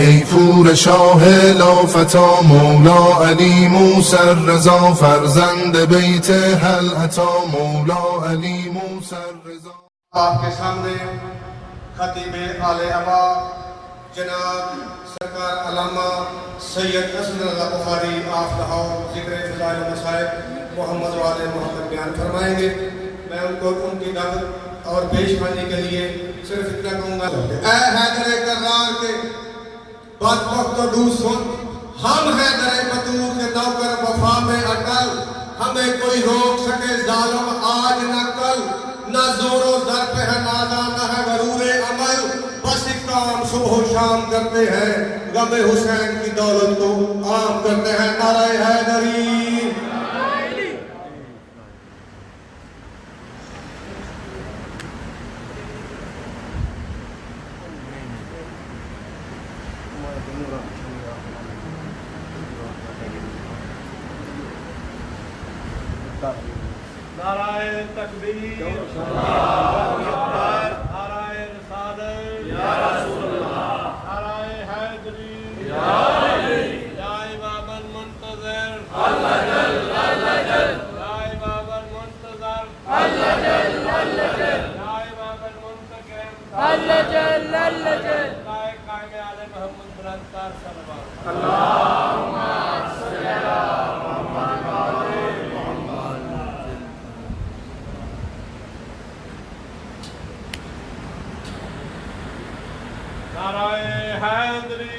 ای پور شاه لافتا مولا علی موسی رضا فرزند بیت حل عطا مولا علی موسی رضا. آپ کے سامنے خطیب آل عبا جناب سرکار علامہ سید اسد اللہ بخاری آفتہ ذکر فضائل و مصائب محمد و آل محمد بیان فرمائیں گے. میں ان کو ان کی دعوت اور پیشوانی کے لیے صرف اتنا کہوں گا. اے حیدر کرار کے بدبخت و دوست سن، ہم حیدر بطور کے نوکر وفا میں اٹل، ہمیں کوئی روک سکے ظالم آج نہ کل، نہ زور و ضرب ہے نازا نہ ہے غرور عمل، بس ایک کام صبح و شام کرتے ہیں، غم حسین کی دولت کو عام کرتے ہیں. نعرہ حیدری. نعرہ تکبیر، نعرہ رسالت، یا رسول اللہ، نعرہ حیدری، یا امام المنتظر، اللہ جل اللہ جل، یا امام المنتظر، اللہ جل اللہ جل، یا امام المنتقم، اللہ جل اللہ جل، قائم علی محمد برانتار صلوات. اللہم صلی علی محمد و آل محمد. نعرہ حیدری،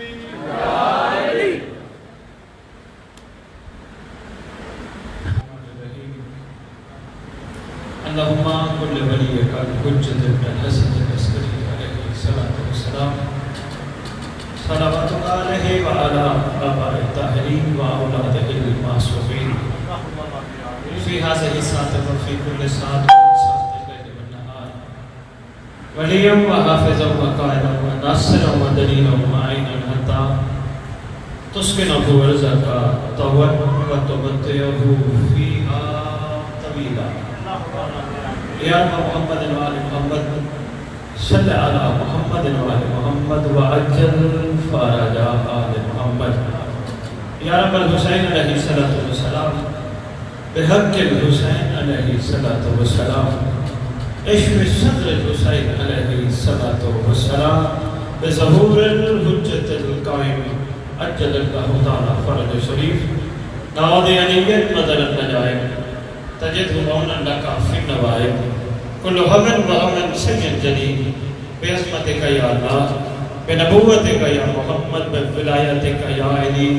اللہم کل ولیک الحجت ابن الحسن العسکری علیہ الصلاۃ والسلام صلوات علیہ وعلی آباء الطاہرین واولادہ المعصومین فی ہذہ الساعۃ وفی کل ساعۃ ولیا وحافظا وقائدا وناصرا ودلیلا ومعینا حتی تسکنہ ارضک طوعا وتمتعہ فیہا طویلا. یا محمد و آل محمد صلی علی محمد و آل محمد وعجل فرج آل محمد. یا رب الحسین علیہ الصلوۃ والسلام بحق الحسین علیہ الصلوۃ والسلام اشف صدر الحسین علیہ الصلوۃ والسلام بظہور الحجت القائم عجل اللہ تعالی فرج شریف ناد علیت مدر النجائب تجد مونا لکا فی النوائب کل حمن و امن سید جدید بعظمتک یا اللہ بنبوتک یا محمد بولایتک یا علی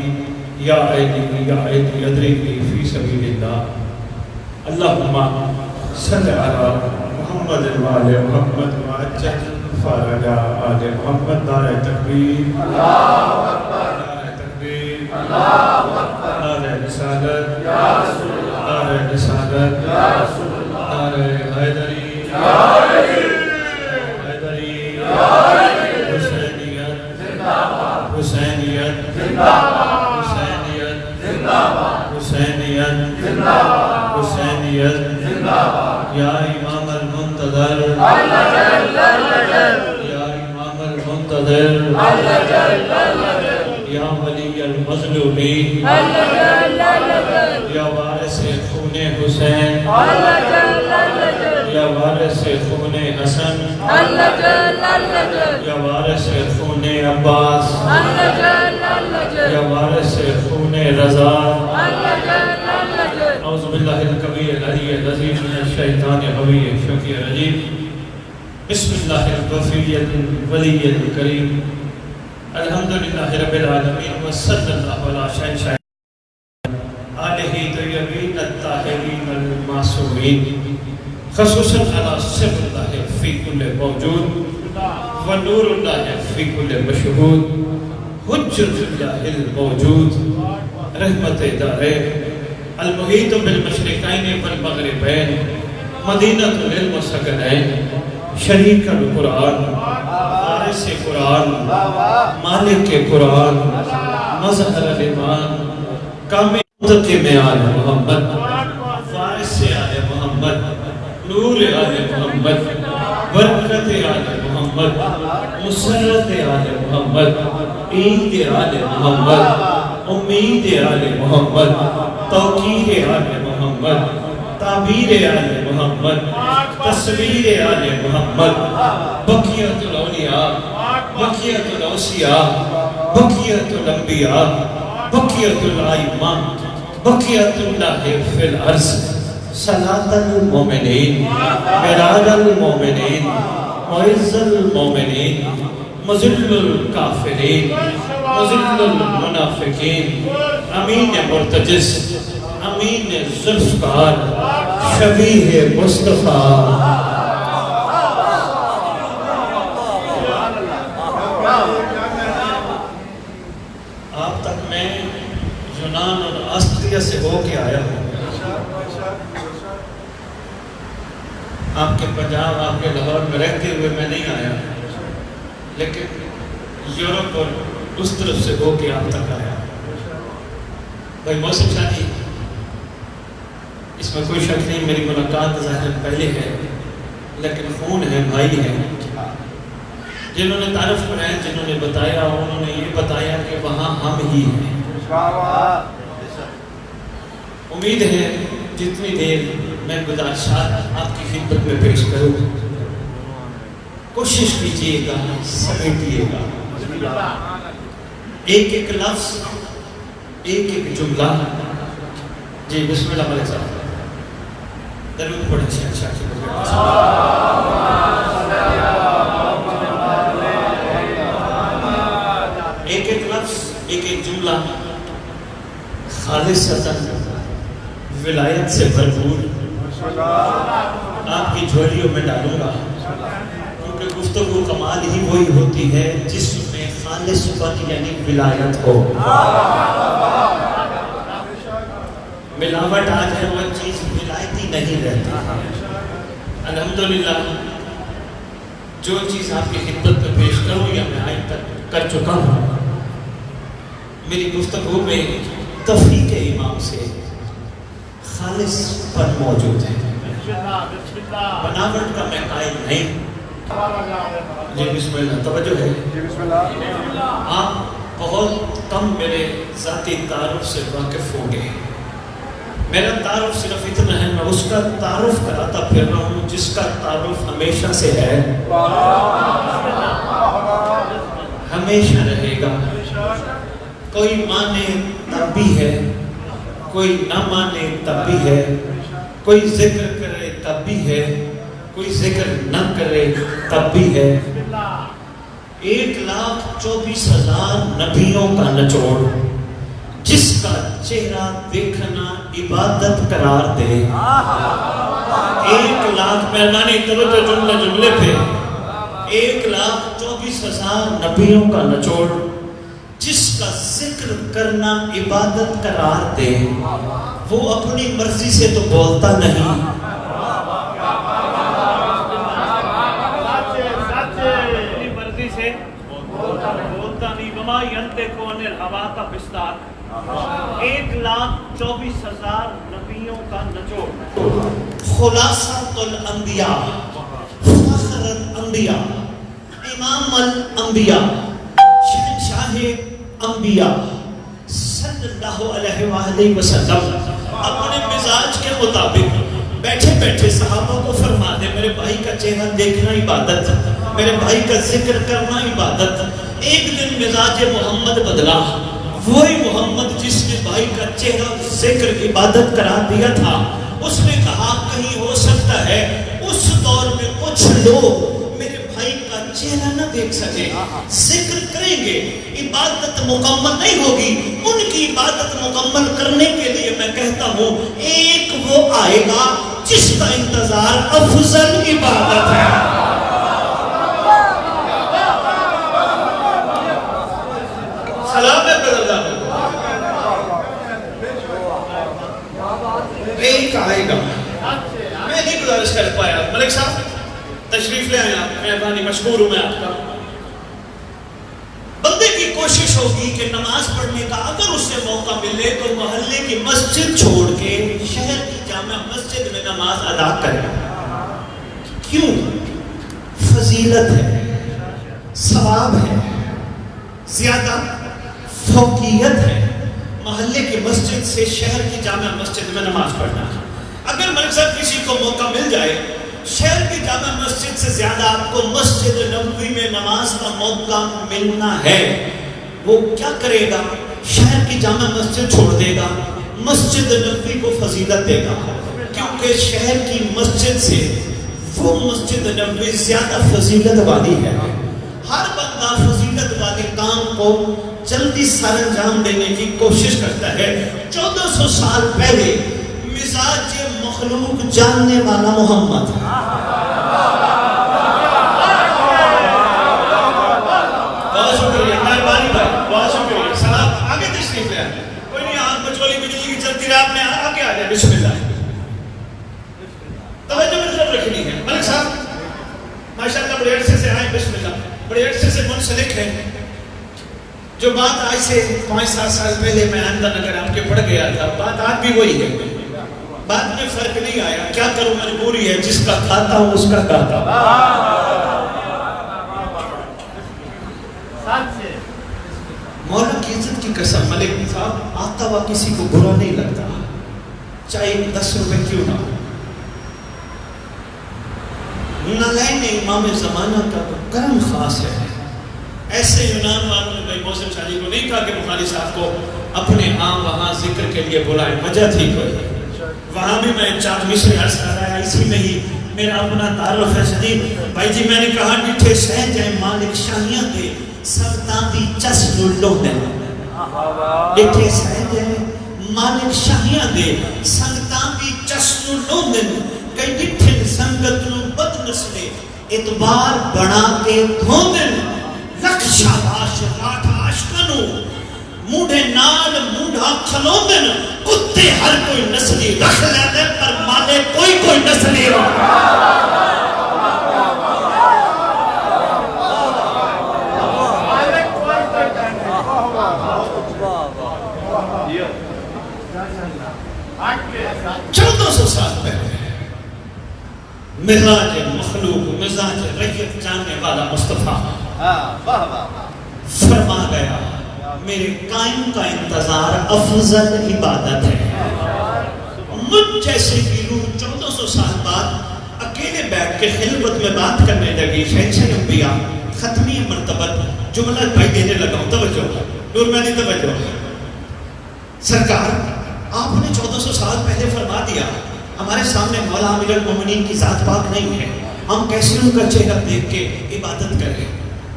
یا علی یا علی ادرکنی فی سبیل اللہ. اللہم صلی علی محمد و آل محمد وعجل فرج آل محمد. نعرہ تکبیر، اللہ اکبر، نعرہ تکبیر، اللہ اکبر، نعرہ رسالت، یا رسول اللہ، نعرہ رسالت، یا رسول اللہ، نعرہ حیدری، یا علی، حیدری، یا علی، حسینیت زندہ باد، حسینیت زندہ باد، حسینیت زندہ باد، حسینیت زندہ باد، حسینیت زندہ باد. یا امام المنتظر، اللہ جل اللہ جل، یا امام المنتظر، اللہ جل اللہ جل، یا ولی المظلومین، اللہ جل اللہ جل، یا وارث خون حسین، اللہ جل اللہ جل، یا وارث خون حسن، اللہ جل اللہ جل، یا وارث خون عباس، اللہ جل اللہ جل، یا وارث خون رضا. اللہ جل اللہ جل. اعوذ باللہ الکبیر العلی العظیم من الشیطان الغوی الشقی الرجیم. بسم اللہ الغفور الولی الکریم. الحمدللہ رب العالمین وصلی اللہ علی شہنشاہ آلہ طیبین الطاہرین المعصومین خصوصاً علی سر اللہ فی کل موجود ونور اللہ فی کل مشہود حجت اللہ الموجود رحمت دارین المحیط بالمشرقین والمغربین مدینہ للمسکنین شریک القرآن وارث قرآن مالک قرآن مظہر الایمان کامل منتقم آل محمد وارث آل محمد نور آل محمد برکت آل محمد مسرت آل محمد عید آل محمد، امید آل محمد، توقیر آل محمد، تعبیر آل محمد، تصویر آل محمد، بقیت الاولیاء، بقیت الاوصیاء، بقیت الانبیاء، بقیت الائمہ، بقیت اللہ فی الارض، صلاة المومنین، معراج المومنین، معز المومنین، مذل الکافرین، مذل المنافقین، امین مرتجز، امین ذوالفقار، شبیہ مصطفیٰ۔ آپ تک میں یونان اور آسٹریا سے ہو کے آیا ہوں، آپ کے پنجاب، آپ کے لاہور میں رہتے ہوئے میں نہیں آیا، لیکن یورپ اور اس طرف سے ہو کے آپ تک آیا۔ بھائی موسم شادی، اس میں کوئی شک نہیں، میری ملاقات ظاہر پہلے ہے، لیکن خون ہے، بھائی ہے۔ جنہوں نے تعارف کرایا، جنہوں نے بتایا، انہوں نے یہ بتایا کہ وہاں ہم ہی ہیں۔ امید ہے جتنی دیر میں گزارشات آپ کی خدمت میں پیش کروں، کوشش کیجئے گا، سمیٹیے گا، ایک ایک لفظ، ایک ایک جملہ۔ جی بسم اللہ ملک صاحب، درود پڑھیں شہنشاہ کی بغیر۔ ایک ایک لفظ، ایک ایک جملہ خالصتاً ولایت سے بھرپور آپ کی جھولیوں میں ڈالوں گا، کیونکہ گفتگو کمال ہی وہی ہوتی ہے جس میں خالص پن یعنی ولایت ہو۔ ملاوٹ آج ہے، وہ چیز ولایتی نہیں رہتی۔ الحمدللہ جو چیز آپ کی خدمت میں پیش کروں یا میں آج تک کر چکا ہوں، میری گفتگو میں تفریق امام سے خالص پن موجود ہے، بناوٹ کا میں قائل نہیں۔ جی بسم اللہ، توجہ ہے۔ آپ بہت کم میرے ذاتی تعارف سے واقف ہوں گے۔ میرا تعارف صرف اتنا ہے، میں اس کا تعارف کراتا پھر رہا ہوں جس کا تعارف ہمیشہ سے ہے، ہمیشہ رہے گا۔ کوئی مانے تب بھی ہے، کوئی نہ مانے تب بھی ہے، کوئی ذکر کرے تب بھی ہے، کوئی ذکر نہ کرے تب بھی ہے۔ 1,24,000 نبیوں کا نچوڑ، جس کا چہرہ دیکھنا عبادت قرار دے۔ 1,00,000 مہربانی توجہ جملے جملے پہ، 1,24,000 نبیوں کا نچوڑ، جس کا ذکر کرنا عبادت قرار دے، وہ اپنی مرضی سے تو بولتا نہیں، اپنی مرضی سے بولتا نہیں۔ وما ینطق عن الہوا کا بستار، 1,24,000 نبیوں کا نچوڑ، خلاصۃ الانبیاء، فخر الانبیاء، امام الانبیاء، شہنشاہ انبیاء صلی اللہ علیہ وآلہ وسلم اپنے مزاج کے مطابق بیٹھے بیٹھے صحابہ کو فرما دے، میرے بھائی کا چہرہ دیکھنا عبادت، میرے بھائی کا ذکر کرنا عبادت۔ ایک دن مزاج محمد بدلا، وہی محمد جس نے بھائی کا چہرہ ذکر عبادت قرار دیا تھا، اس نے کہا کہیں ہو سکتا ہے اس دور میں کچھ لوگ میرے بھائی کا چہرہ نہ دیکھ سکے، ذکر کریں گے، عبادت مکمل نہیں ہوگی۔ ان کی عبادت مکمل کرنے کے لیے میں کہتا ہوں ایک وہ آئے گا جس کا انتظار افضل عبادت ہے۔ سلام ہے بدل ایک آئے گا، میں نہیں گزارش کر پایا۔ ملک صاحب تشریف لے آئیں، آپ مہربانی، مشکور ہوں میں آپ کا۔ بندے کی کوشش ہوگی کہ نماز پڑھنے کا اگر اسے موقع ملے تو محلے کی مسجد چھوڑ کے شہر کی جامع مسجد میں نماز ادا کرے۔ کیوں؟ فضیلت ہے، ثواب ہے، زیادہ فوقیت ہے محلے کی مسجد سے شہر کی جامع مسجد میں نماز پڑھنا. اگر ملک صاحب کسی کو موقع مل جائے شہر کی جامع مسجد سے زیادہ آپ کو مسجد نبوی میں نماز کا موقع ملنا ہے, وہ کیا کرے گا؟ شہر کی جامع مسجد چھوڑ دے گا, مسجد نبوی کو فضیلت دے گا, کیونکہ شہر کی مسجد سے وہ مسجد نبوی زیادہ فضیلت والی ہے. ہر بندہ فضیلت والے کام کو جلدی سر انجام دینے کی کوشش کرتا ہے. 1400 سال پہلے مزاج مخلوق جاننے والا محمد, بہت شکریہ مہربانی بھائی, بہت شکریہ. سلام, آگے تشریف لے آئے. کوئی نہیں, آنکھ بچولی بجلی کی چلتی رہے, آپ نے آگے آ جائے. بسم اللہ, توجہ میری طرف رکھنی ہے. ملک صاحب ماشاءاللہ بڑے عرصے سے آئے, بسم اللہ, بڑے عرصے سے منسلک ہے. جو بات آج سے 5-7 سال پہلے میں آمدہ نگر آپ کے پڑھ گیا تھا, بات آج بھی وہی ہے, بات میں فرق نہیں آیا. کیا کروں, مجبوری ہے, جس کا کھاتا ہوں اس کا کھاتا ہوں. مولا کی عزت کی قسم, ملک صاحب آتا ہوا کسی کو برا نہیں لگتا, چاہے 10 روپے کیوں نہ ہو. نالین امام زمانہ کا کرم خاص ہے. ایسے یونان والوں نے بھائی موسم شاہی کو نہیں کہا کہ بخاری صاحب کو اپنے عام وہاں ذکر کے لیے بلائیں, وجہ تھی کوئی. وہاں بھی میں 4 مصرے عرض کر رہا ہے, اسی میں ہی میرا اپنا تعارف ہے شدید. بھائی جی میں نے کہا ڈٹھے سہ جائے مالک شاہیاں دے سلطان دی چس لڑو دے, ڈٹھے سہ جائے مالک شاہیاں دے سلطان دی چس لڑو دے. کئی ڈٹھے سنگت نو بد نسلے اعتبار بنا کے دھون دے, لکھ شاباش راٹھ عاشقانو موڑے نال موڑا کھلو دن, کتے ہر کوئی نسلی رکھ لے دے پر مالے کوئی نسلی رکھ. سال پہلے مزاج مخلوق مزاج ریت جاننے والا مصطفیٰ فرما گیا میرے قائم کا انتظار افضل عبادت ہے. مجھ جیسے کی روح 1400 سال بعد اکیلے بیٹھ کے خلوت میں بات کرنے لگی. شہنشاہ انبیاء ختمی مرتبت جملہ بھائی دینے لگا ہوں, توجہ نور میں نہیں توجہ. سرکار آپ نے 1400 سال پہلے فرما دیا ہمارے سامنے مولا امیر المومنین کی ذات پاک نہیں ہے, ہم کیسے ان کا چہرہ دیکھ کے عبادت کریں.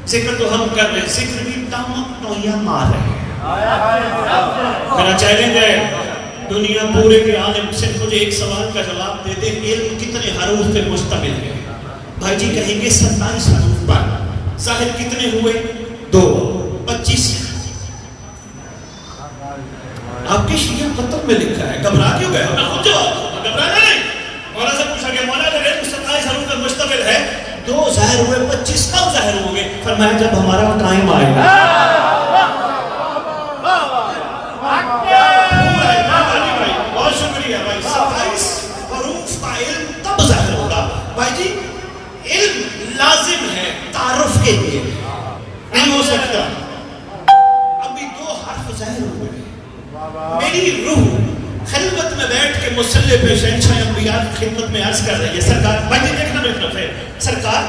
ذکر تو ہم کر رہے ہیں, ذکر بھی تامک ٹوئیاں مار رہے ہیں. میرا چیلنج ہے دنیا پورے کے عالم صرف مجھے ایک سوال کا جواب دے دے, علم کتنے حروف پہ مشتمل ہے؟ بھائی جی کہیں گے 27 حروف پر. ظاہر کتنے ہوئے؟ 2, 25. آپ کے شیعہ قطب میں لکھا ہے, گھبرا کیوں گئے؟ میں خود جواب گھبرانا نہیں. مولا سے پوچھا کہ مولا اگر علم 27 حروف پہ مشتمل ہے, 2 ظاہر ہوئے, 25 کب ظاہر ہوں گے؟ فرمایا جب ہمارا ٹائم آئے گا. بہت شکریہ بھائی. 27 حروف کا علم تب ظاہر ہوگا. بھائی جی علم لازم ہے تعارف کے لیے, نہیں ہو سکتا. ابھی 2 حرف ظاہر ہوئے. میری روح خلوت میں بیٹھ کے مصلی پہ شہنشاہ انبیاء کی خدمت میں عرض کر رہی ہے. سرکار بھائی دیکھنا میری طرف ہے, سرکار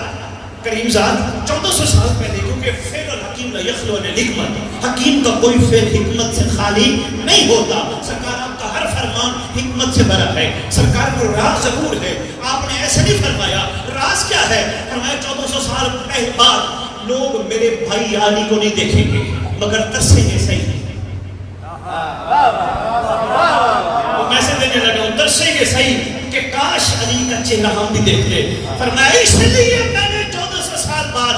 کریم ذات 1400 سال پہلے, کیونکہ فعل الحکیم لا یخلو عن الحکمت, حکیم کا کوئی فعل حکمت سے خالی نہیں ہوتا. سرکار آپ کا ہر فرمان حکمت سے بھرا ہے. سرکار کو راز ضرور ہے, آپ نے ایسے نہیں فرمایا. راز کیا ہے؟ فرمایا 1400 سال پہلے بعد لوگ میرے بھائی علی کو نہیں دیکھیں گے مگر ترسیں گے. صحیح وہ میسج دینے لگا ہوں, ترسیں گے صحیح کہ کاش علی کا چہرہ ہم بھی دیکھتے. فرمایا اس لیے میں نے 1400 سال بعد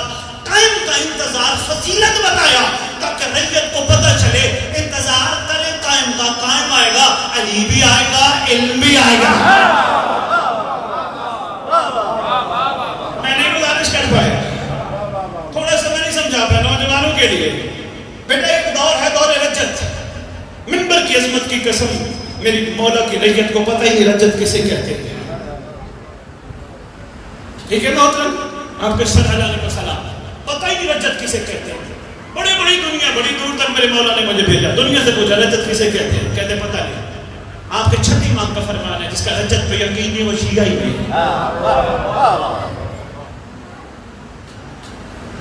قائم کا انتظار فضیلت بتایا تاکہ ریت کو پتہ چلے انتظار کرے قائم کا, قائم آئے گا, علی بھی آئے گا, علم بھی آئے گا. میں نہیں گزارش کر پایا, تھوڑا سا میں نہیں سمجھا پایا نوجوانوں کے لیے. بیٹا ایک دور ہے دور رجت. منبر کی عظمت کی قسم میری مولا کی ریت کو پتہ ہی نہیں رجت کسے کہتے ہیں. ٹھیک ہے محترم, آپ کے سر علیہ و سلام, پتہ ہی نہیں رجت کسے کہتے ہیں. بڑی بڑی دنیا، بڑی دور تک میرے مولا نے مجھے بھیجا. دنیا سے پوچھا رجت کسے کہتے ہیں؟ کہتے پتہ نہیں. آپ کے چھٹی امام کا فرمان ہے جس کا رجت پہ یقین نہیں وہ شیعہ ہی نہیں.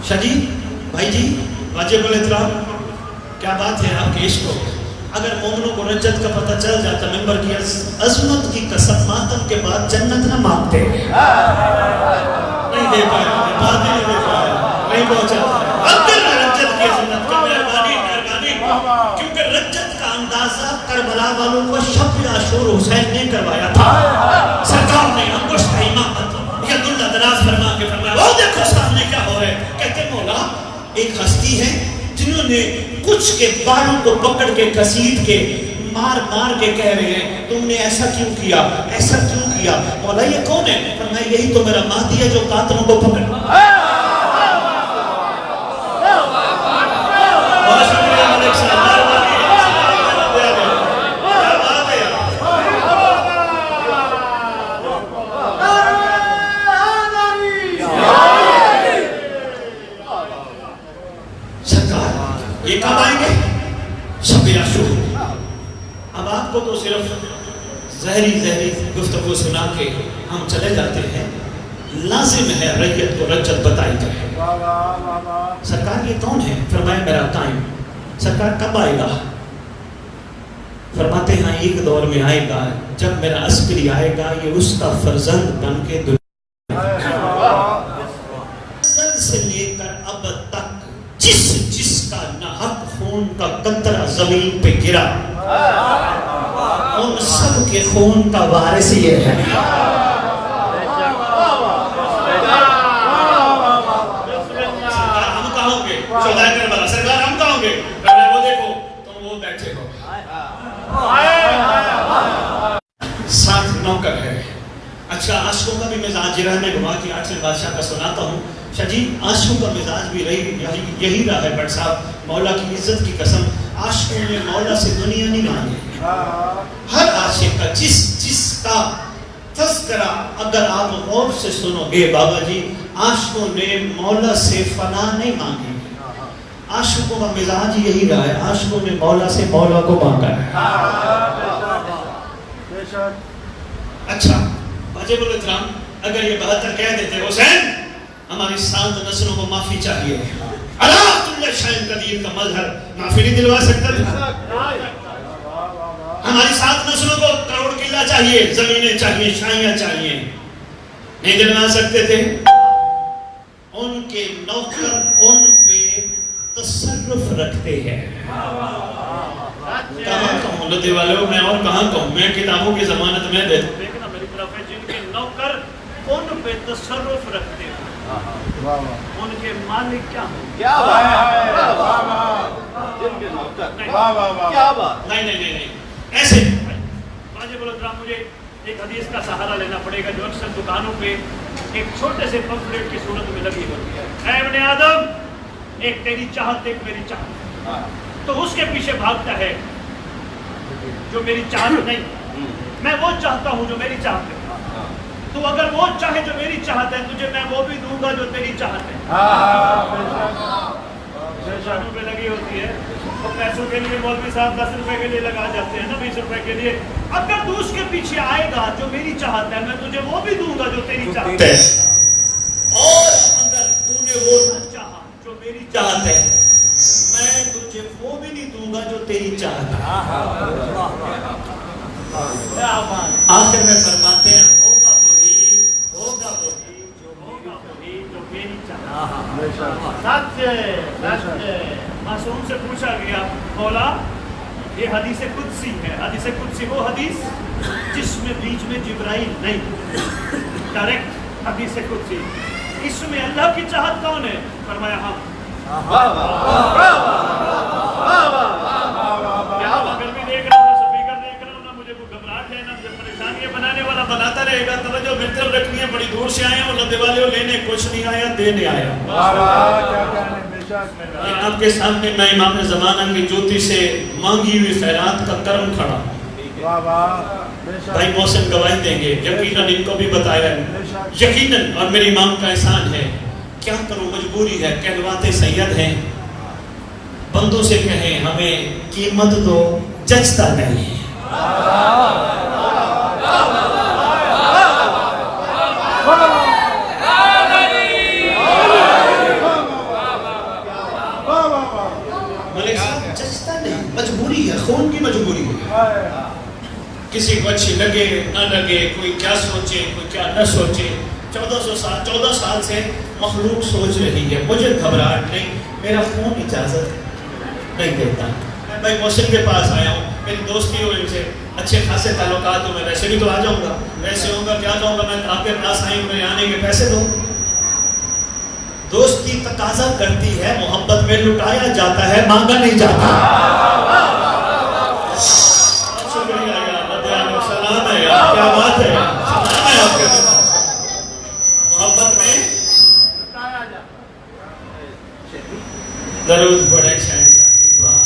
شاہ جی، بھائی جی، واجب الاحترام، کیا بات ہے آپ کے عشق کو. اگر مومنوں کو رجت کا پتہ چل جاتا ممبر کی عظمت کی قسم ماتم کے بعد جنت نہ مانگتے. نہیں دے پایا، بات نہیں دے پایا، نہیں پہنچا. اگر رجت کی عظمت کا مہربانی کیونکہ رجت کا اندازہ کربلا والوں کو شب عاشور حسین نے کروایا تھا. سرکار نے انگشت کا امامت ید اللہ دراز فرما کے فرمایا وہ دیکھو سامنے کیا ہو رہا ہے. کہتے مولا ایک ہستی ہے جنہوں نے کچھ کے بالوں کو پکڑ کے گھسیٹ کے مار مار کے کہہ رہے ہیں تم نے ایسا کیوں کیا، ایسا کیوں کیا. مولا یہ کون ہے؟ فرمایا یہی تو میرا مہدی ہے جو قاتلوں کو پکڑ. یہ کب آئیں گے؟ شب عاشور. اب آپ کو تو صرف زہری گفتگو سنا کے ہم چلے جاتے ہیں. لازم ہے ریت کو رجت بتائی جائے. سرکار یہ کون ہے؟ فرمایا میرا قائم. سرکار کب آئے گا؟ فرماتے ہیں ایک دور میں آئے گا جب میرا عسکری آئے گا یہ اس کا فرزند بن کے دنیا سے لے کر اب تک جس کا ناحق خون کا قطرہ زمین پہ گرا ان سب کے خون کا وارث یہ ہے. سرکار ہم کہوں گے شہدائے کربلا، سرکار ہم کہوں گے وہ دیکھو تم وہ بیٹھے ہو. ساتھ نوکر ہے. اچھا عاشقوں کا بھی مزاج رہا. میں گھما کے آٹھ بادشاہ کا سناتا ہوں. شاہ جی عاشقوں کا مزاج بھی یہی رہا ہے. بٹ صاحب مولا کی عزت کی قسم عاشقوں نے مولا سے دنیا نہیں مانگی. ہر عاشق کا جس کا تذکرہ اگر آپ غور سے سنو گے بابا جی عاشقوں نے مولا سے فنا نہیں مانگی. عاشقوں کا مزاج یہی رہا ہے. عاشقوں نے مولا سے مولا کو مانگا ہے. اچھا واجب الاحترام اگر یہ 72 کہہ دیتے حسین ہماری 7 نسلوں کو معافی چاہیے. اللہ تلّہ شاہن قدیر کا مظہر معافی نہیں دلوا سکتا تھا. ہماری 7 نسلوں کو کروڑ قلعہ چاہیے، زمینیں چاہیے، شاہیاں چاہیے، نہیں دلوا سکتے تھے. ان کے نوکر ان پہ تصرف رکھتے ہیں. کہاں کہوں لدے والے ہو میں اور کہاں کہوں میں کتابوں کی ضمانت میں دے دیکھنا میری طرف ہے. جن کے نوکر ان پہ تصرف رکھتے ہیں ان کے مالک کیا ہوں؟ کیا جن کے نوکر کیا بات نہیں ایسے. واجب الاحترام مجھے ایک حدیث کا سہارا لینا پڑے گا جو اکثر دکانوں پہ ایک چھوٹے سے پمفلیٹ کی صورت میں لگی ہوتی ہے. اے ابن آدم ایک تیری چاہت ایک میری چاہت. تو اس کے پیچھے بھاگتا ہے جو میری چاہت نہیں. میں وہ چاہتا ہوں جو میری چاہت ہے. تو اگر وہ چاہے جو میری چاہت ہے تجھے میں وہ بھی دوں گا جو تیری چاہت ہے. شانوں پہ لگی ہوتی ہے تو پیسوں کے لیے مولوی صاحب 10 روپے کے لیے لگا جاتے ہیں نا 20 روپے کے لیے. اگر تو اس کے پیچھے آئے گا جو میری چاہت ہے میں تجھے وہ بھی دوں گا جو تیری چاہت ہے. اور اگر تو نے وہ نہ چاہا جو میری چاہت ہے میں تجھے وہ بھی نہیں دوں گا جو تیری چاہت ہے. آخر میں فرماتے ہیں ہوگا وہی جو میری چاہت ہے. معصوم سے پوچھا گیا مولا یہ حدیث قدسی ہے. حدیث قدسی وہ حدیث جس میں بیچ میں جبرائیل نہیں، ڈائریکٹ حدیث قدسی. اس میں اللہ کی چاہت کون ہے؟ فرمایا ہم. اگر بھی دیکھ رہا ہوں سپیکر دیکھ رہا ہوں نا مجھے کوئی گھبراہٹ ہے نا جب پریشانی بنانے والا بناتا رہے گا. توجہ میری طرف رکھنی ہے. بڑی دور سے آئے ہیں اور لدے والے لینے کچھ نہیں آیا دینے آیا. آپ کے سامنے میں امام زمانہ کی جوتی سے مانگی ہوئی خیرات کا کرم کھڑا. بھائی محسن گواہی دیں گے یقیناً ان کو بھی بتایا ہے یقیناً. اور میری امام کا احسان ہے کیا کروں مجبوری ہے. کہلواتے سید ہیں بندوں سے کہیں ہمیں قیمت دو، جچتا نہیں. ملک صاحب جچتا نہیں، مجبوری ہے، خون کی مجبوری ہے. کسی کو اچھی لگے نہ لگے، کوئی کیا سوچے کوئی کیا نہ سوچے. 14 سال سے مخلوق سوچ رہی ہے. مجھے گھبراہٹ نہیں، میرا خون اجازت نہیں دیتا. میں محسن کے پاس آیا ہوں، میری دوستی ہوئی ان سے، اچھے خاصے تعلقات ہوں. میں ویسے بھی تو آ جاؤں گا، ویسے ہوں گا کیا جاؤں گا. میں آپ کے پاس آئی ہوں، میرے آنے کے پیسے دوں. دوستی تقاضا کرتی ہے، محبت میں لٹایا جاتا ہے، مانگا نہیں جاتا. شکریہ یار، سلام ہے یار، کیا بات ہے، سلام ہے آپ کے پاس. محبت میں درود پڑھے شہنشاہ کی بات.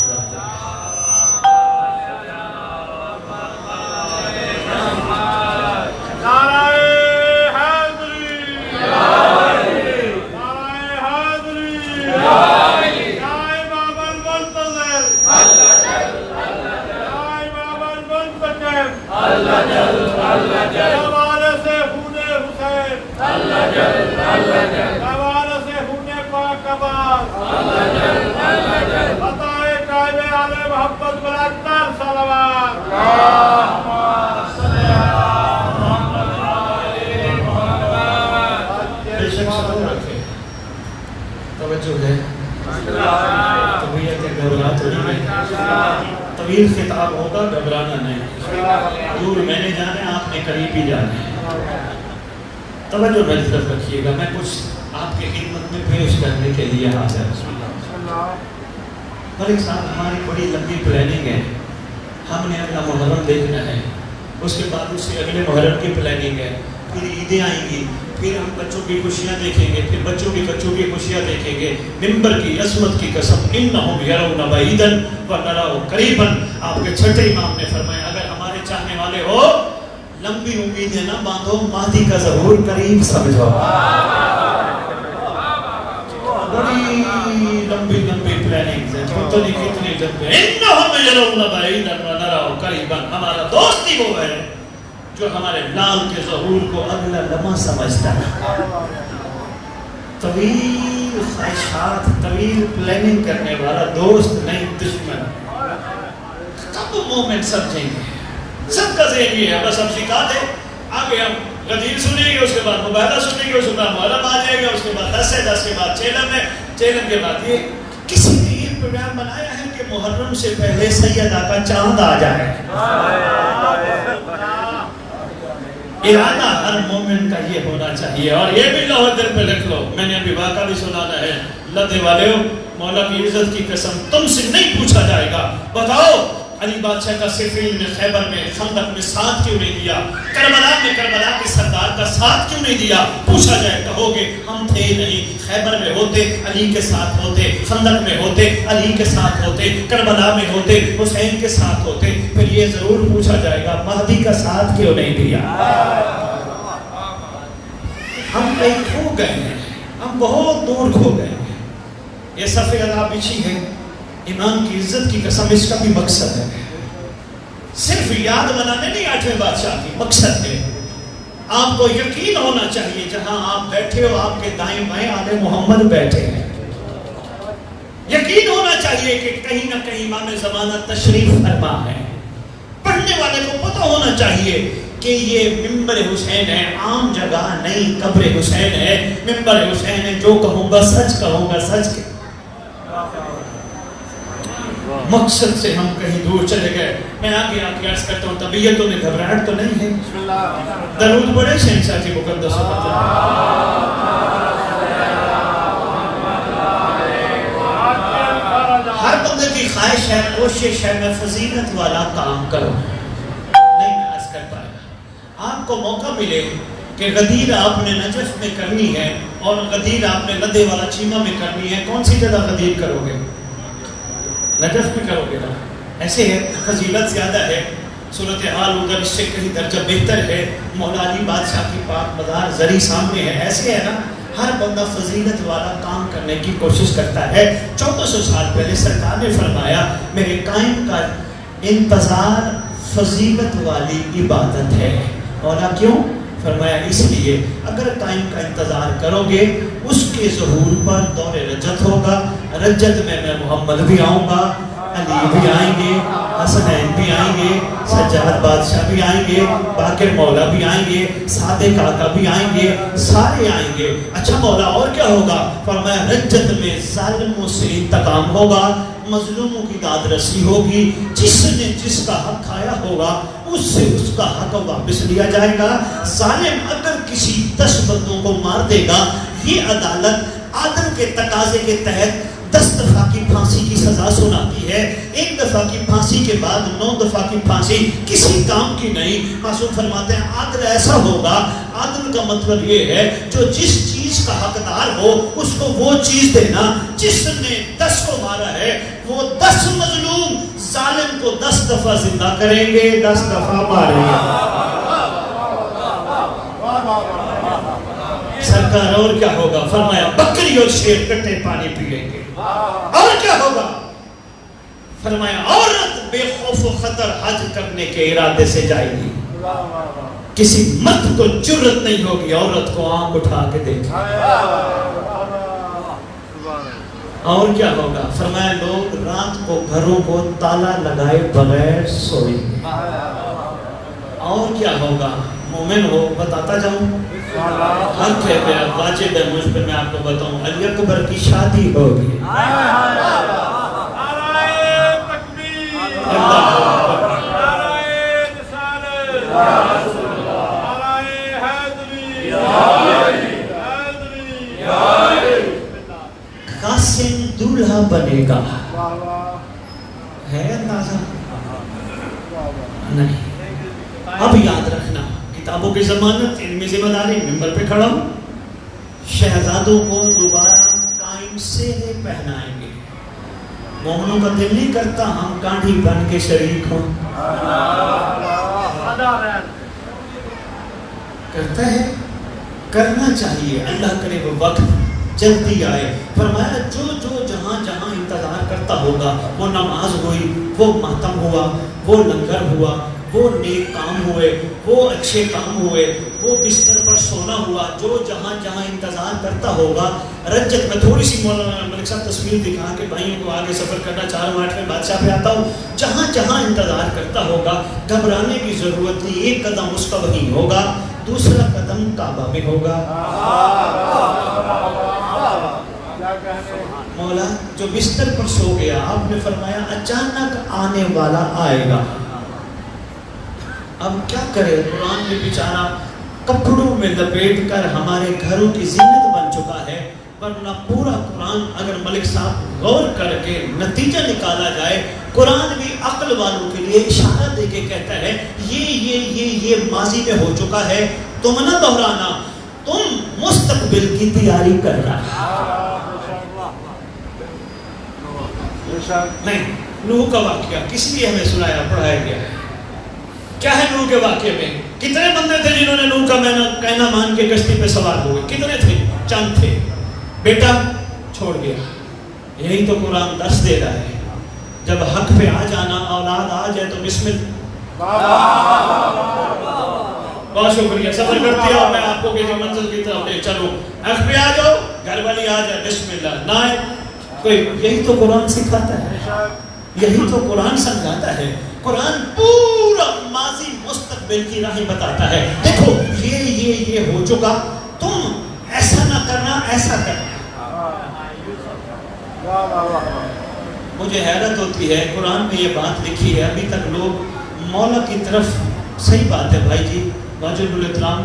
طویل خطاب ہوگا، گھبرانا نہیں. دور میں نے جانا ہے، آپ نے قریب ہی جانا ہے. توجہ میری طرف رکھیے گا. میں کچھ آپ کے خدمت میں پیش کرنے کے لیے حاضر ہوں. ملک صاحب ہماری بڑی لمبی پلاننگ ہے. ہم نے اگلا محرم دیکھنا ہے، اس کے بعد اس سے اگلے محرم کی پلاننگ ہے، پھر عیدیں آئیں گی، پھر ہم بچوں کی خوشیاں دیکھیں گے، پھر بچوں کی خوشیاں دیکھیں گے. ممبر کی عظمت کی قسم، انہم یرون بعیدا ونراہ قریبا. آپ کے چھٹے امام نے فرمایا اگر ہمارے چاہنے والے ہو، لمبی امیدیں نہ باندھو، مہدی کا ظہور قریب سمجھو. بڑی لمبی پلاننگ ہے، کتنی لمبی. انہم یرون بعیدا ونراہ قریبا. ہمارا دوست ہی وہ ہے جو ہمارے لال کے ظہور کو اگلا لمحہ سمجھتا ہے. طویل خواہشات، طویل پلاننگ کرنے والا دوست نہیں، دشمن. کب مومنٹ سمجھیں گے؟ سب کا ذہن یہ ہے، بس ہم سکھا دیں، آگے ہم غدیر سنیں گے، اس کے بعد مباہلہ سنیں گے، اس کے بعد محرم آ جائے گا، اس کے بعد 10 ہے، 10 کے بعد چیلم ہے، چیلم کے بعد یہ. کسی نے یہ پروگرام بنایا ہے کہ محرم سے پہلے سیدہ کا چاند آ جائے. ارادہ ہر مومن کا یہ ہونا چاہیے. اور یہ بھی لوح دل پہ لکھ لو، میں نے ابھی واقعہ بھی سنانا ہے. لدے والے مولا کی عزت کی قسم، تم سے نہیں پوچھا جائے گا، بتاؤ علی بادشاہ کا صفین میں، خیبر میں، خندق میں ساتھ کیوں نہیں دیا؟ کربلا میں کربلا کے سردار کا ساتھ کیوں نہیں دیا؟ پوچھا جائے، کہو گے ہم تھے نہیں. خیبر میں ہوتے علی کے ساتھ ہوتے، خندق میں ہوتے علی کے ساتھ ہوتے، کربلا میں ہوتے حسین کے ساتھ ہوتے. پھر یہ ضرور پوچھا جائے گا مہدی کا ساتھ کیوں نہیں دیا؟ ہم کہیں کھو گئے ہیں، ہم بہت دور کھو گئے ہیں. یہ صفحہ اللہ بچھی ہے، امام کی عزت کی قسم اس کا بھی مقصد ہے. صرف یاد بنانے نہیں 8ویں بادشاہ کی مقصد ہے. آپ کو یقین ہونا چاہیے جہاں آپ بیٹھے ہو آپ کے دائیں بائیں آل محمد بیٹھے ہیں. یقین ہونا چاہیے کہ کہیں نہ کہیں امام زمانہ تشریف فرما ہے. پڑھنے والے کو پتہ ہونا چاہیے کہ یہ ممبر حسین ہے، عام جگہ نہیں، قبر حسین ہے، ممبر حسین ہے. جو کہوں گا سچ کہوں گا، سچ کے مقصد سے ہم کہیں دور چلے گئے. میں آگے عرض کرتا ہوں، طبیعتوں میں گھبراہٹ تو نہیں ہے. درود پڑھے شہنشاہ کی مقدس ہر بندے کی خواہش ہے، کوشش ہے میں فضیلت والا کام کروں. نہیں میں عرض کر پائے گا. آپ کو موقع ملے کہ غدیر آپ نے نجف میں کرنی ہے اور غدیر آپ نے لدے والا چیمہ میں کرنی ہے، کون سی جگہ غدیر کرو گے؟ نجف میں کرو گے نا. ایسے ہے، فضیلت زیادہ ہے، صورتحال ادھر اس سے کہیں درجہ بہتر ہے. مولا علی بادشاہ کی پاک مزار زری سامنے ہے. ایسے ہے نا، ہر بندہ فضیلت والا کام کرنے کی کوشش کرتا ہے. 1400 سال پہلے سرکار نے فرمایا میرے قائم کا انتظار فضیلت والی عبادت ہے. اور کیوں؟ فرمایا اس لیے اگر قائم کا انتظار کرو گے اس کے ظہور پر دور رجت ہوگا. رجت میں محمد بھی آؤں گا, علی بھی آئیں گے, حسنین بھی آئیں گے, سجاد بادشاہ بھی آئیں گے, باقر مولا بھی آئیں گے, صادق آقا بھی آئیں گے, سارے آئیں گے. اچھا مولا اور کیا ہوگا؟ فرمایا رجت میں ظالموں سے انتقام ہوگا, مظلوموں کی داد رسی ہوگی, جس نے جس کا حق کھایا ہوگا اس سے اس کا حق واپس لیا جائے گا. ظالم اگر کسی 10 بندوں کو مار دے گا, یہ عدالت عدل کے تقاضے کے تحت 10 دفعہ کی پھانسی کی سزا سناتی ہے. 1 دفعہ کی پھانسی کے بعد 9 دفعہ کی پھانسی کسی کام کی نہیں. معصوم فرماتے ہیں عدل ایسا ہوگا, عدل کا مطلب یہ ہے جو جس چیز کا حقدار ہو اس کو وہ چیز دینا. جس نے 10 کو مارا ہے وہ 10 مظلوم ظالم کو 10 دفعہ زندہ کریں گے, 10 دفعہ ماریں گے. سرکار اور کیا ہوگا؟ فرمایا بکری اور شیر کٹے پانی پیئیں گے. اور کیا ہوگا؟ فرمایا عورت بے خوف و خطر حج کرنے کے ارادے سے جائے گی. کسی مرد کو جرت نہیں ہوگی عورت کو آنکھ اٹھا کے دیکھیں. اور کیا ہوگا؟ فرمایا لوگ رات کو گھروں کو تالا لگائے بغیر سوئیں گے. اور کیا ہوگا؟ مومن ہو بتاتا جاؤں, حق ہے پہ واجب ہے مجھ پر میں آپ کو بتاؤں, علی اکبر کی شادی ہوگی. قاسم دولہا بنے گا, ہے اندازہ نہیں. اب یاد رکھنا کتابوں کی ضمانت, علمی ذمہ داری, ممبر پہ کھڑا ہوں, شہزادوں کو دوبارہ قائم سے پہنائیں گے. مومنوں کا دل نہیں کرتا ہم کانڈھی بن کے شریک ہوں؟ کرتا ہے, کرنا چاہیے. اللہ کرے وہ وقت جلدی آئے. فرمایا جو جو جہاں جہاں انتظار کرتا ہوگا, وہ نماز ہوئی, وہ ماتم ہوا, وہ لنگر ہوا, وہ نیک کام ہوئے, وہ اچھے کام ہوئے, وہ بستر پر سونا ہوا, جو جہاں جہاں انتظار کرتا ہوگا. رجت میں تھوڑی سی مولانا ملک صاحب تصویر دکھا کے بھائیوں کو آگے سفر کرنا چاہ رہا ہوں, 8ویں بادشاہ پہ آتا ہوں. جہاں جہاں انتظار کرتا ہوگا گھبرانے کی ضرورت نہیں. ایک قدم اس کا وہیں ہوگا, دوسرا قدم کعبہ میں ہوگا. مولا جو بستر پر سو گیا, آپ نے فرمایا اچانک آنے والا آئے گا. اب کیا کرے؟ قرآن میں بیچارہ کپڑوں میں لپیٹ کر ہمارے گھروں کی زینت بن چکا ہے. ورنہ پورا قرآن اگر ملک صاحب غور کر کے نتیجہ نکالا جائے, قرآن بھی عقل والوں کے لیے اشارہ دے کے کہتا ہے یہ ماضی میں ہو چکا ہے, تم نہ دہرانا, تم مستقبل کی تیاری کرنا. نہیں, نوح کا واقعہ کس لیے ہمیں سنایا پڑھایا گیا ہے؟ کیا ہے نوح کے واقعے میں؟ کتنے بندے تھے جنہوں نے نوح کا کہنا مان کے کشتی پہ سوار ہوئے؟ کتنے تھے؟ چند تھے. بیٹا چھوڑ گیا. یہی تو قرآن درس دے رہا ہے. جب حق پہ آ جانا, اولاد آ جائے تو بسم اللہ. بہت شکریہ, سفر کرتے ہو, میں آپ کو کسی منزل کی طرف لے چلوں. حق پہ آ جاؤ, گھر والی آ جائے, بسم اللہ. نہ آئے کوئی, یہی تو قرآن سکھاتا ہے, یہی تو قرآن سمجھاتا ہے. قرآن پورا ماضی مستقبل کی راہیں بتاتا ہے. دیکھو یہ ہو چکا, تم ایسا نہ کرنا, ایسا کرنا. مجھے حیرت ہوتی ہے, قرآن میں یہ بات لکھی ہے, ابھی تک لوگ مولا کی طرف, صحیح بات ہے بھائی جی واجب الاحترام,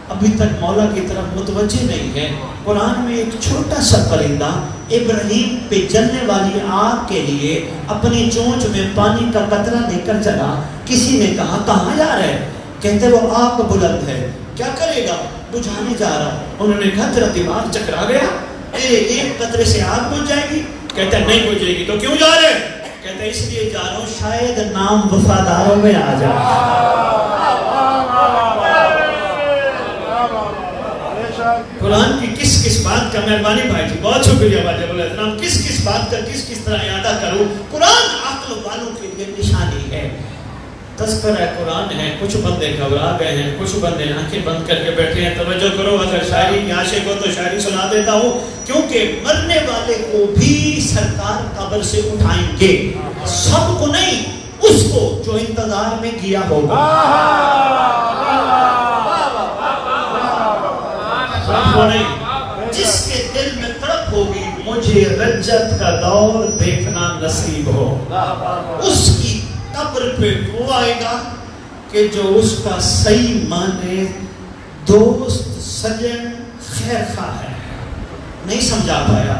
ابھی تک مولا کی طرف متوجہ نہیں ہے. قرآن میں ایک چھوٹا سا پرندہ ابراہیم پہ جلنے والی آگ کے لیے اپنی چونچ میں پانی کا قطرہ لے کر چلا. کسی نے کہا کہاں جا رہا ہے؟ کہتے وہ آگ بلند ہے. کیا کرے گا؟ بجھانے جا رہا. انہوں نے کہا تیرا دماغ چکرا گیا, تیرے ایک قطرے سے آگ بجھ جائے گی؟ کہتے نہیں بجھے گی. تو کیوں جا رہے؟ کہتے اس لیے جا رہا ہوں شاید نام وفاداروں میں آ جائے. قرآن کی کس کس بات کا، مہربانی بھائی جی، بہت شکریہ بھائی جب السلام، کس کس بات کا کس طرح اعادہ کروں؟ قرآن عقل والوں کے لیے نشانی ہے، تذکرہ قرآن ہے۔ کچھ بندے گھبرا گئے ہیں، کچھ بندے آنکھیں بند کر کے بیٹھے ہیں۔ توجہ کرو، اگر شاعری کی عاشق ہو تو شاعری سنا دیتا ہوں، کیونکہ مرنے والے کو بھی سرکار قبر سے اٹھائیں گے، سب کو نہیں، اس کو جو انتظار میں کیا ہوگا، سب کو نہیں، جس کے دل میں تڑپ ہوگی مجھے رجت کا دور دیکھنا نصیب ہو، اس کی قبر پہ وہ آئے گا کہ جو اس کا صحیح معنی دوست، سجن، خیر خواہ ہے۔ نہیں سمجھا پایا؟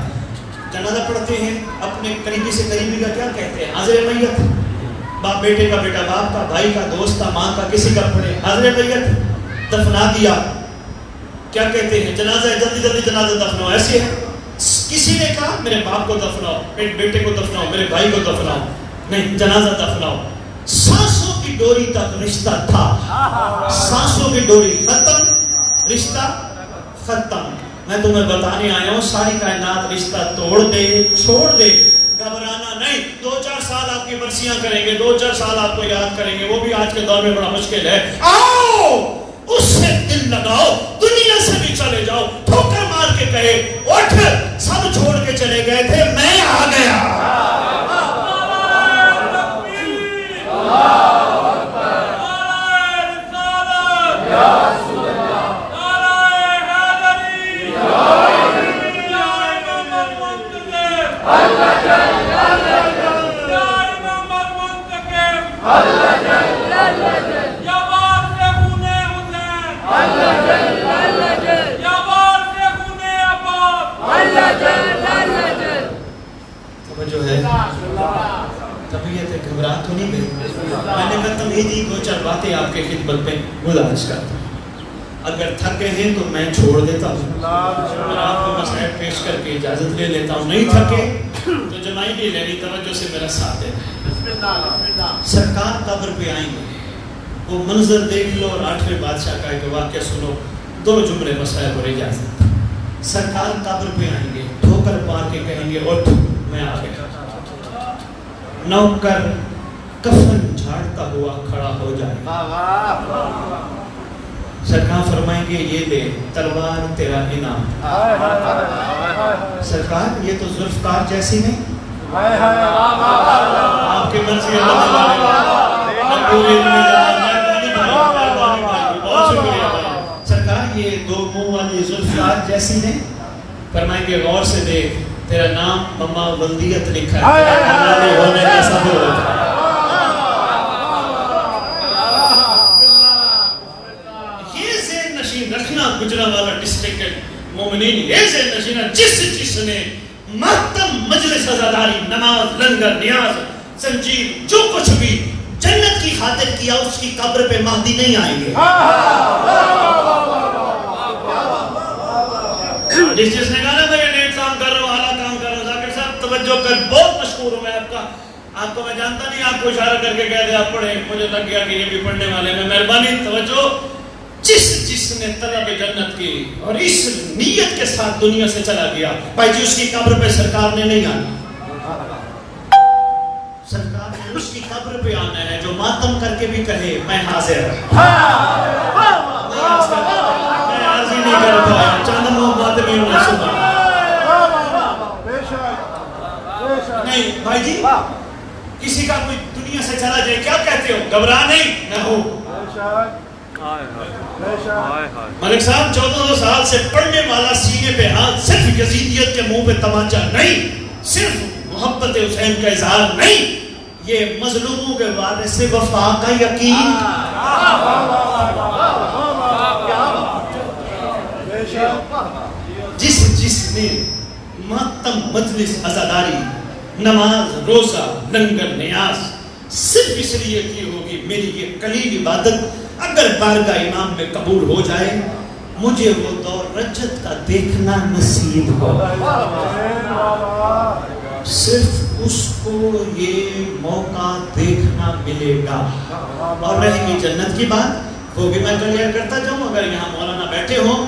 جنازہ پڑھتے ہیں، اپنے قریبی سے قریبی کا کیا کہتے ہیں؟ حاضر میت، باپ بیٹے کا، بیٹا باپ کا، بھائی کا، دوست کا، ماں کا، کسی کا پڑھے، حاضر میت دفنا دیا، کیا کہتے ہیں؟ جنازہ ہے، جلدی جلدی جنازہ دفناؤ، ایسے ہے؟ کسی نے کہا میرے باپ کو دفناؤ، میرے بیٹے کو دفناؤ، میرے بھائی کو دفناؤ، نہیں، جنازہ دفناؤ۔ سانسوں کی ڈوری تک رشتہ تھا، سانسوں کی ڈوری ختم، رشتہ ختم۔ میں تمہیں بتانے آیا ہوں، ساری کائنات رشتہ توڑ دے، چھوڑ دے، گھبرانا نہیں۔ 2-4 سال آپ کی برسیاں کریں گے، 2-4 سال آپ کو یاد کریں گے، وہ بھی آج کے دور میں بڑا مشکل ہے۔ آؤ اس سے دل لگاؤ، دنیا سے بھی چلے جاؤ، ٹھوکر مار کے کہے اٹھ، سب چھوڑ کے چلے گئے تھے، میں آ گیا۔ جو ہے طبیعت گھبرا تو نہیں گئی؟ میں نے کہا تمہیدی 2-4 باتیں آپ کے خدمت میں گزارش کرتا ہوں، اگر تھکے ہیں تو میں چھوڑ دیتا ہوں اور آپ کو مسائل پیش کر کے اجازت لے لیتا ہوں، نہیں تھکے تو جمائی بھی لینی، توجہ سے میرا ساتھ دینا۔ سرکار قبر پہ آئیں گے، وہ منظر دیکھ لو اور 8ویں بادشاہ کا ایک واقعہ سنو، 2 جملے مسائل اور اجازت۔ سرکار قبر پہ آئیں گے، ٹھوکر مار کے کہیں گے اٹھ، میں آ گیا۔ نوکر کفن جھاڑتا ہوا کھڑا ہو جائے، سرکار فرمائیں گے یہ لے تلوار تیرا انعام۔ سرکار یہ تو ذوالفقار جیسی نہیں، آپ کی مرضی اللہ بہت شکریہ سرکار، یہ 2 منہ والی ذوالفقار جیسی نہیں؟ فرمائیں گے غور سے دیکھ، تیرا نام مما ولدیت لکھا ہے، ہونے کا سب ہوتا ہے۔ یہ ذہن نشین رکھنا، گجرانوالہ ڈسٹرکٹ مومنین، یہ ذہن نشین، جس نے مہتم مجلس عزاداری، نماز، لنگر، نیاز، سنجیر، جو کچھ بھی جنت کی خاطر کیا، اس کی قبر پہ مہدی نہیں آئیں گے۔ جس نے کہا نا میں نیٹ کام کر رہا ہوں، اعلیٰ کام کر رہا ہوں، ذاکر صاحب توجہ کر، بہت مشکور ہوں میں آپ کو میں جانتا نہیں، آپ کو اشارہ کر کے کہہ دے آپ پڑھیں، مجھے لگ گیا کہ یہ بھی پڑھنے والے میں، مہربانی توجہ۔ جس نے طلب جنت کی اور اس نیت کے ساتھ دنیا سے چلا گیا، بھائی جی اس کی قبر پہ سرکار نے نہیں آنا، سرکار نے اس کی قبر پہ آنا ہے جو ماتم کر کے بھی کہے میں حاضر ہوں۔ میں عرضی نہیں کر پایا، چند محبت میں انہیں سنا نہیں۔ بھائی جی کسی کا کوئی دنیا سے چلا جائے کیا کہتے ہو؟ گھبرا نہیں، میں ہوں۔ ملک صاحب 14 سال سے پڑھنے والا سینے پہ ہاتھ، صرف یزیدیت کے منہ پہ تمانچہ نہیں، صرف محبت حسین کا اظہار نہیں، یہ مظلوموں کے وارث سے وفا کا یقین۔ جس نے ماتم مجلس عزاداری، نماز، روزہ، لنگر، نیاز صرف اس لیے کی ہوگی میری یہ قلیل عبادت اگر بارگاہ امام میں قبول ہو جائے، مجھے وہ دور رجت کا دیکھنا نصیب ہو، صرف اس کو یہ موقع دیکھنا ملے گا۔ اور رہے گی جنت کی بات، وہ بھی میں کلیئر کرتا جاؤں، اگر یہاں مولانا بیٹھے ہوں،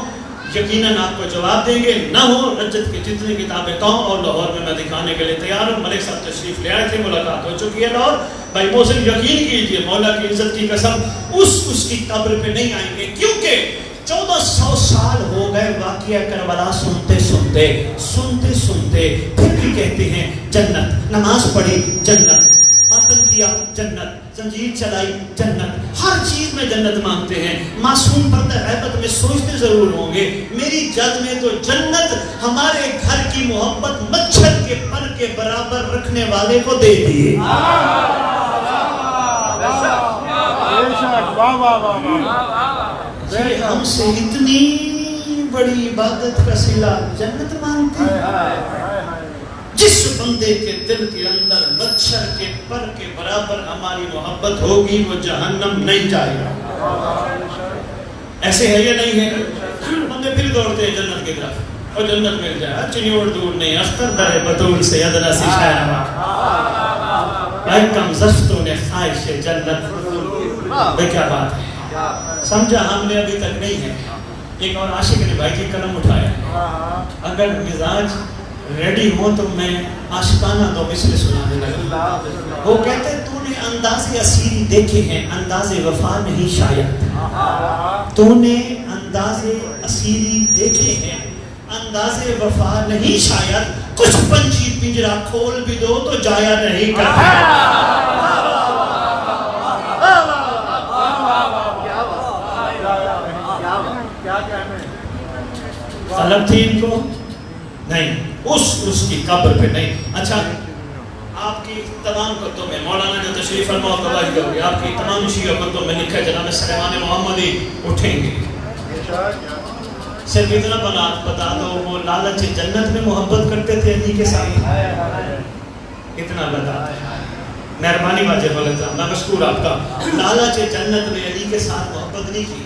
یقیناً آپ کو جواب دیں گے، نہ ہو رجت کی جتنی کتابیں قوم اور لاہور میں دکھانے کے لیے تیار ہوں۔ ملک صاحب تشریف لے آئے تھے، ملاقات ہو چکی ہے لاہور۔ بھائی محسن یقین کیجئے، مولا کی عزت کی قسم اس کی قبر پہ نہیں آئیں گے، کیونکہ 1400 سال ہو گئے واقعہ کربلا سنتے سنتے پھر بھی کہتے ہیں جنت، نماز پڑھی جنت، ماتم کیا جنت، زنجیر چلائی جنت، ہر چیز میں جنت مانگتے ہیں۔ معصوم پردہ غیبت میں سوچتے ضرور ہوں گے میری جد میں تو جنت ہمارے گھر کی محبت مچھر کے پر کے برابر رکھنے والے کو دے دیے۔ ہم سے اتنی بڑی عبادت کا صلہ جنت مانگتے ہیں۔ جس بندے کے دل کے اندر مچھر کے پر کے برابر ہماری محبت ہوگی وہ جہنم نہیں جائے گا۔ ایسے ہے یا نہیں ہے؟ بندے پھر دوڑتے ہیں جنت کی طرف، اور جنت مل جائے، چنیوڑ دور نہیں، اختر در بطول سے ادنا سی شاعر اے کم زفتوں نے خواہش جنت۔ بے کیا بات ہے، سمجھا ہم نے ابھی تک نہیں ہے۔ ایک اور عاشق نے بھائی کی قلم اٹھایا، اگر مزاج ریڈی ہو تو میں عاشقانہ دو مثل سنانے لگا۔ وہ کہتے تو نے انداز اسیری دیکھے ہیں، انداز وفا نہیں شاید۔ تو نے انداز اسیری دیکھے ہیں، انداز وفا نہیں شاید۔ کچھ پنچھی پنجرا کھول بھی دو تو جایا نہیں کرتا۔ طلب تھی ان کو نہیں، اس کی قبر پہ نہیں۔ اچھا آپ کی تمام کتب میں مولانا جو تشریف فرما گواہی دو گے، آپ کی تمام شیعہ کتب میں لکھا ہے جناب سلیمان محمدی اٹھیں گے۔ صرف اتنا بتا دو وہ لالچ جنت میں محبت کرتے تھے علی کے ساتھ، اتنا بتا مہربانی واجب والا میں مشکور آپ کا۔ لالچ جنت میں علی کے ساتھ محبت نہیں کی،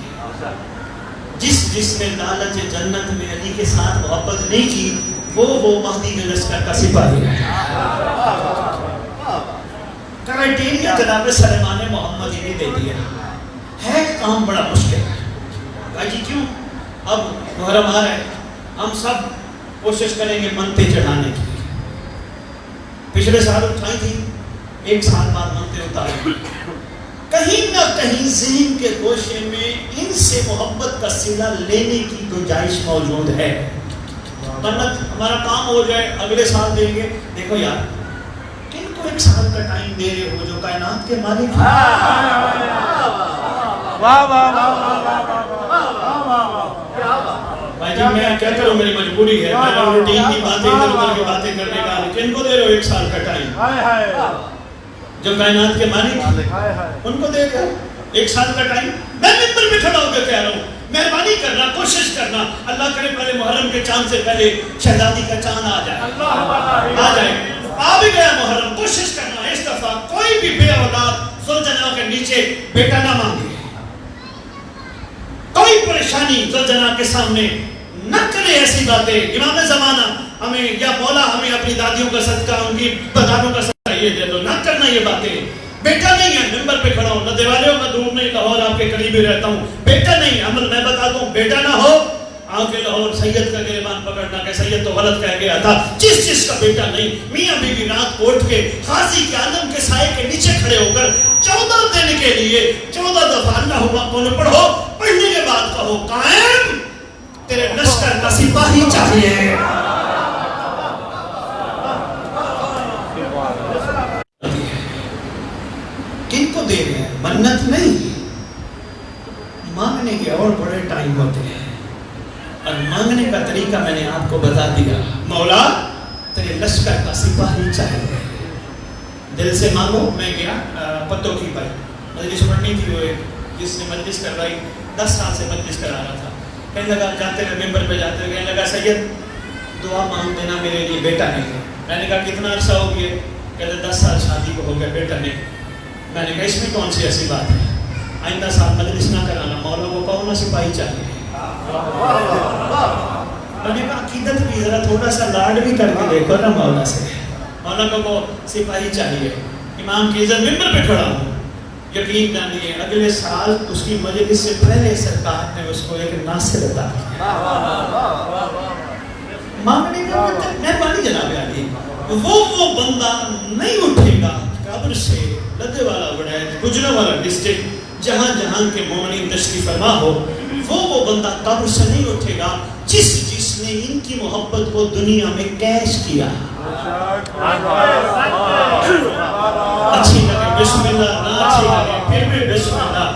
جس نے لالچ جنت میں علی کے ساتھ محبت نہیں کی وہ مہدی کے لشکر کا سپاہی ہے۔ کرائٹیریا جناب سلیمان محمدی نے دے دیا ہے، کام بڑا مشکل ہے۔ بھائی جی کیوں؟ اب محرم آ رہا ہے، ہم سب کوشش کریں گے منتے چڑھانے کی۔ پچھلے سال اٹھائی تھی، ایک سال بعد منتے اتاریں۔ کہیں نہ کہیں ذہن کے گوشے میں ان سے محبت کا صلہ لینے کی گنجائش موجود ہے۔ منت ہمارا کام ہو جائے اگلے سال دیں گے۔ دیکھو یار کن کو ایک سال کا ٹائم دے رہے ہو جو کائنات کے مالک ہیں؟ بھائی جی میں کیا کروں، میری مجبوری ہے، میرا روٹین کی باتیں کرنے کا، کن کو دے رہے ہو ایک سال کا ٹائم؟ جو کائنات کے مالک ان کو دے گا ایک سال کا ٹائم۔ میں ممبر پہ کھڑا ہو کے کہہ رہا ہوں مہربانی کرنا، کوشش کرنا، اللہ کرے پہلے محرم کے چاند سے پہلے شہزادی کا چاند آ جائے، آ بھی گیا محرم۔ کوشش کرنا اس دفعہ کوئی بھی بے اولاد زلجنہ کے نیچے بیٹا نہ مانگے، کوئی پریشانی زلجنہ کے سامنے نہ کرے ایسی باتیں۔ امام زمانہ ہمیں یا مولا ہمیں اپنی دادیوں کا صدقہ، ان کی بدانوں کا صدقہ یہ دے دو، نہ کرنا یہ باتیں۔ بیٹا نہیں ہے، ممبر پہ کھڑا ہوں، نہ دیوالے ہوں، میں دور نہیں، لاہور آپ کے قریب ہی رہتا ہوں۔ بیٹا نہیں، عمل میں بتا دوں، بیٹا نہ ہو آگے لاہور سید کا گریبان پکڑنا کہ سید تو غلط کہہ گیا تھا۔ جس کا بیٹا نہیں، میاں بیوی رات کو اٹھ کے قاضی کے عالم کے سائے کے نیچے کھڑے ہو کر 14 دن کے لیے 14 دفعہ اللہ اکبر پڑھو، پڑھنے کے بعد کہو قائم تیرے لشکر کا سپاہی چاہیے۔ کن کو دے رہے ہیں؟ منت نہیں، مانگنے کے اور بڑے ٹائم ہوتے ہیں، اور مانگنے کا طریقہ میں نے آپ کو بتا دیا۔ مولا تیرے لشکر کا سپاہی چاہیے، دل سے مانگو۔ میں گیا پتوں کی پر مجلس پڑھنی تھی، وہ جس نے مجلس کروائی 10 سال سے مجلس کرا رہا تھا، کہنے لگا جاتے رہے ممبر پہ جاتے رہے، کہنے لگا سید دعا مانگ دینا میرے لیے بیٹا نہیں ہے۔ میں نے کہا کتنا عرصہ ہو گیا؟ کہتے 10 سال شادی کو ہو گیا، بیٹا نہیں۔ میں نے کہا اس میں کون سی ایسی بات ہے، آئندہ سال مجلس نہ کرانا، مولا کو کہو نا سپاہی چاہیے۔ میں نے کہا عقیدت بھی ذرا تھوڑا سا لاڈ بھی کر کے دیکھو نا مولا سے، مولا کو سپاہی چاہیے۔ امام کی عزت ممبر پہ کھڑا ہوں، یقین جانیے اگلے سال اس کی مجلس سے پہلے سرکار نے اس کو ایک ناصر عطا کیا. مانگنے کا مطلب مہربانی جناب عالی. وہ بندہ نہیں اٹھے گا قبر سے لدھے والا وڑائد گجرانوالہ ڈسٹرکٹ جہاں جہاں کے مومنین تشریف فرما ہو, وہ بندہ قبر سے نہیں اٹھے گا جس نے ان کی محبت کو دنیا میں کیش کیا. اچھی لگے بسم اللہ, نہ اچھی لگے پھر بھی بسم اللہ.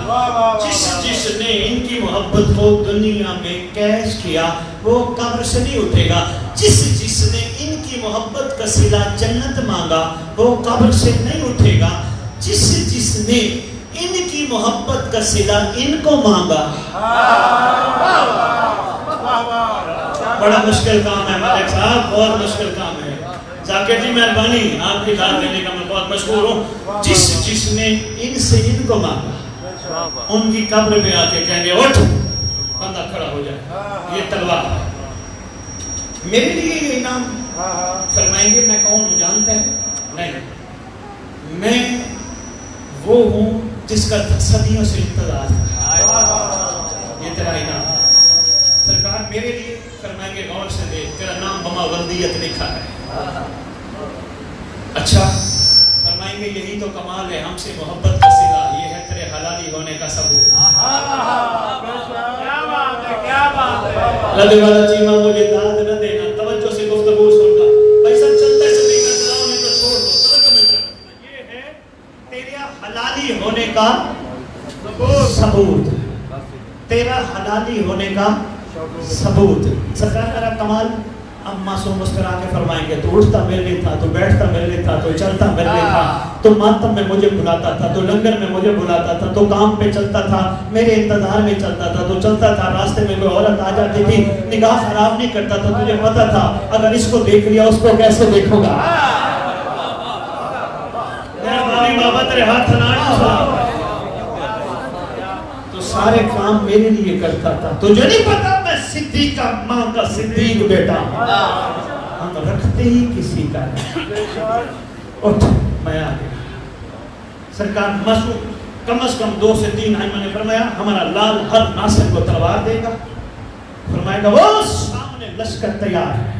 جس نے ان کی محبت کو دنیا میں کیش کیا وہ قبر سے نہیں اٹھے گا. جس نے ان کی محبت کا صلہ جنت مانگا وہ قبر سے نہیں اٹھے گا. جس نے ان کی محبت کا صلہ ان کو مانگا. بڑا مشکل کام ہے ملک صاحب, بہت مشکل کام ہے. ذاکر جی مہربانی, آپ کی داد دینے کا میں بہت مشکور ہوں. جس نے ان سے ان کو مانگا ان کی قبر پہ آ کے کہیں گے اٹھ, بندہ کھڑا ہو جائے. یہ تلوار میرے لیے یہ انعام فرمائیں گے. میں کون ہوں جانتے ہیں؟ نہیں, میں وہ ہوں جس کا صدیوں سے انتظار تھا. یہ تیرا انعام. سرکار میرے لیے فرمائیں گے غور سے دیکھ, تیرا نام بما ولدیت لکھا ہے. اچھا فرمائیں گے یہی تو کمال ہے, ہم سے محبت کا صلہ, یہ ہے تیرے حلالی ہونے کا ثبوت. لدے والا چیمہ مجھے داد نہ دینا, توجہ سے گفتگو سننا. بھائی سب چلتے سے نہیں چلاؤ نہیں تو چھوڑ دو. توجہ میں طرف یہ ہے تیرا حلالی ہونے کا ثبوت, تیرا حلالی ہونے کا ثبوت. سرکار میرا کمال. اب معصوم مسکرا کے فرمائیں گے تو اٹھتا میرے لیے تھا, تو بیٹھتا میرے لیے تھا, تو چلتا میرے لیے تھا, تو ماتم میں مجھے بلاتا تھا, تو لنگر میں مجھے بلاتا تھا, تو کام پہ چلتا تھا, میرے انتظار میں چلتا تھا, تو چلتا تھا. راستے میں کوئی عورت آ جاتی تھی, نگاہ خراب نہیں کرتا تھا. تجھے پتا تھا اگر اس کو دیکھ لیا اس کو کیسے دیکھو گا. بابا تیرے ہاتھ تو سارے کام میرے لیے کرتا تھا. تجھے نہیں پتا میں صدیق کا ماں کا صدیق بیٹا ہوں, ہم رکھتے ہی کسی کا نہیں. اٹھ میں آ گیا. سرکار مسعود کم از کم 2 سے 3 آئمہ نے فرمایا ہمارا لال ہر ناصر کو تلوار دے گا. فرمائے گا وہ سامنے لشکر تیار ہے.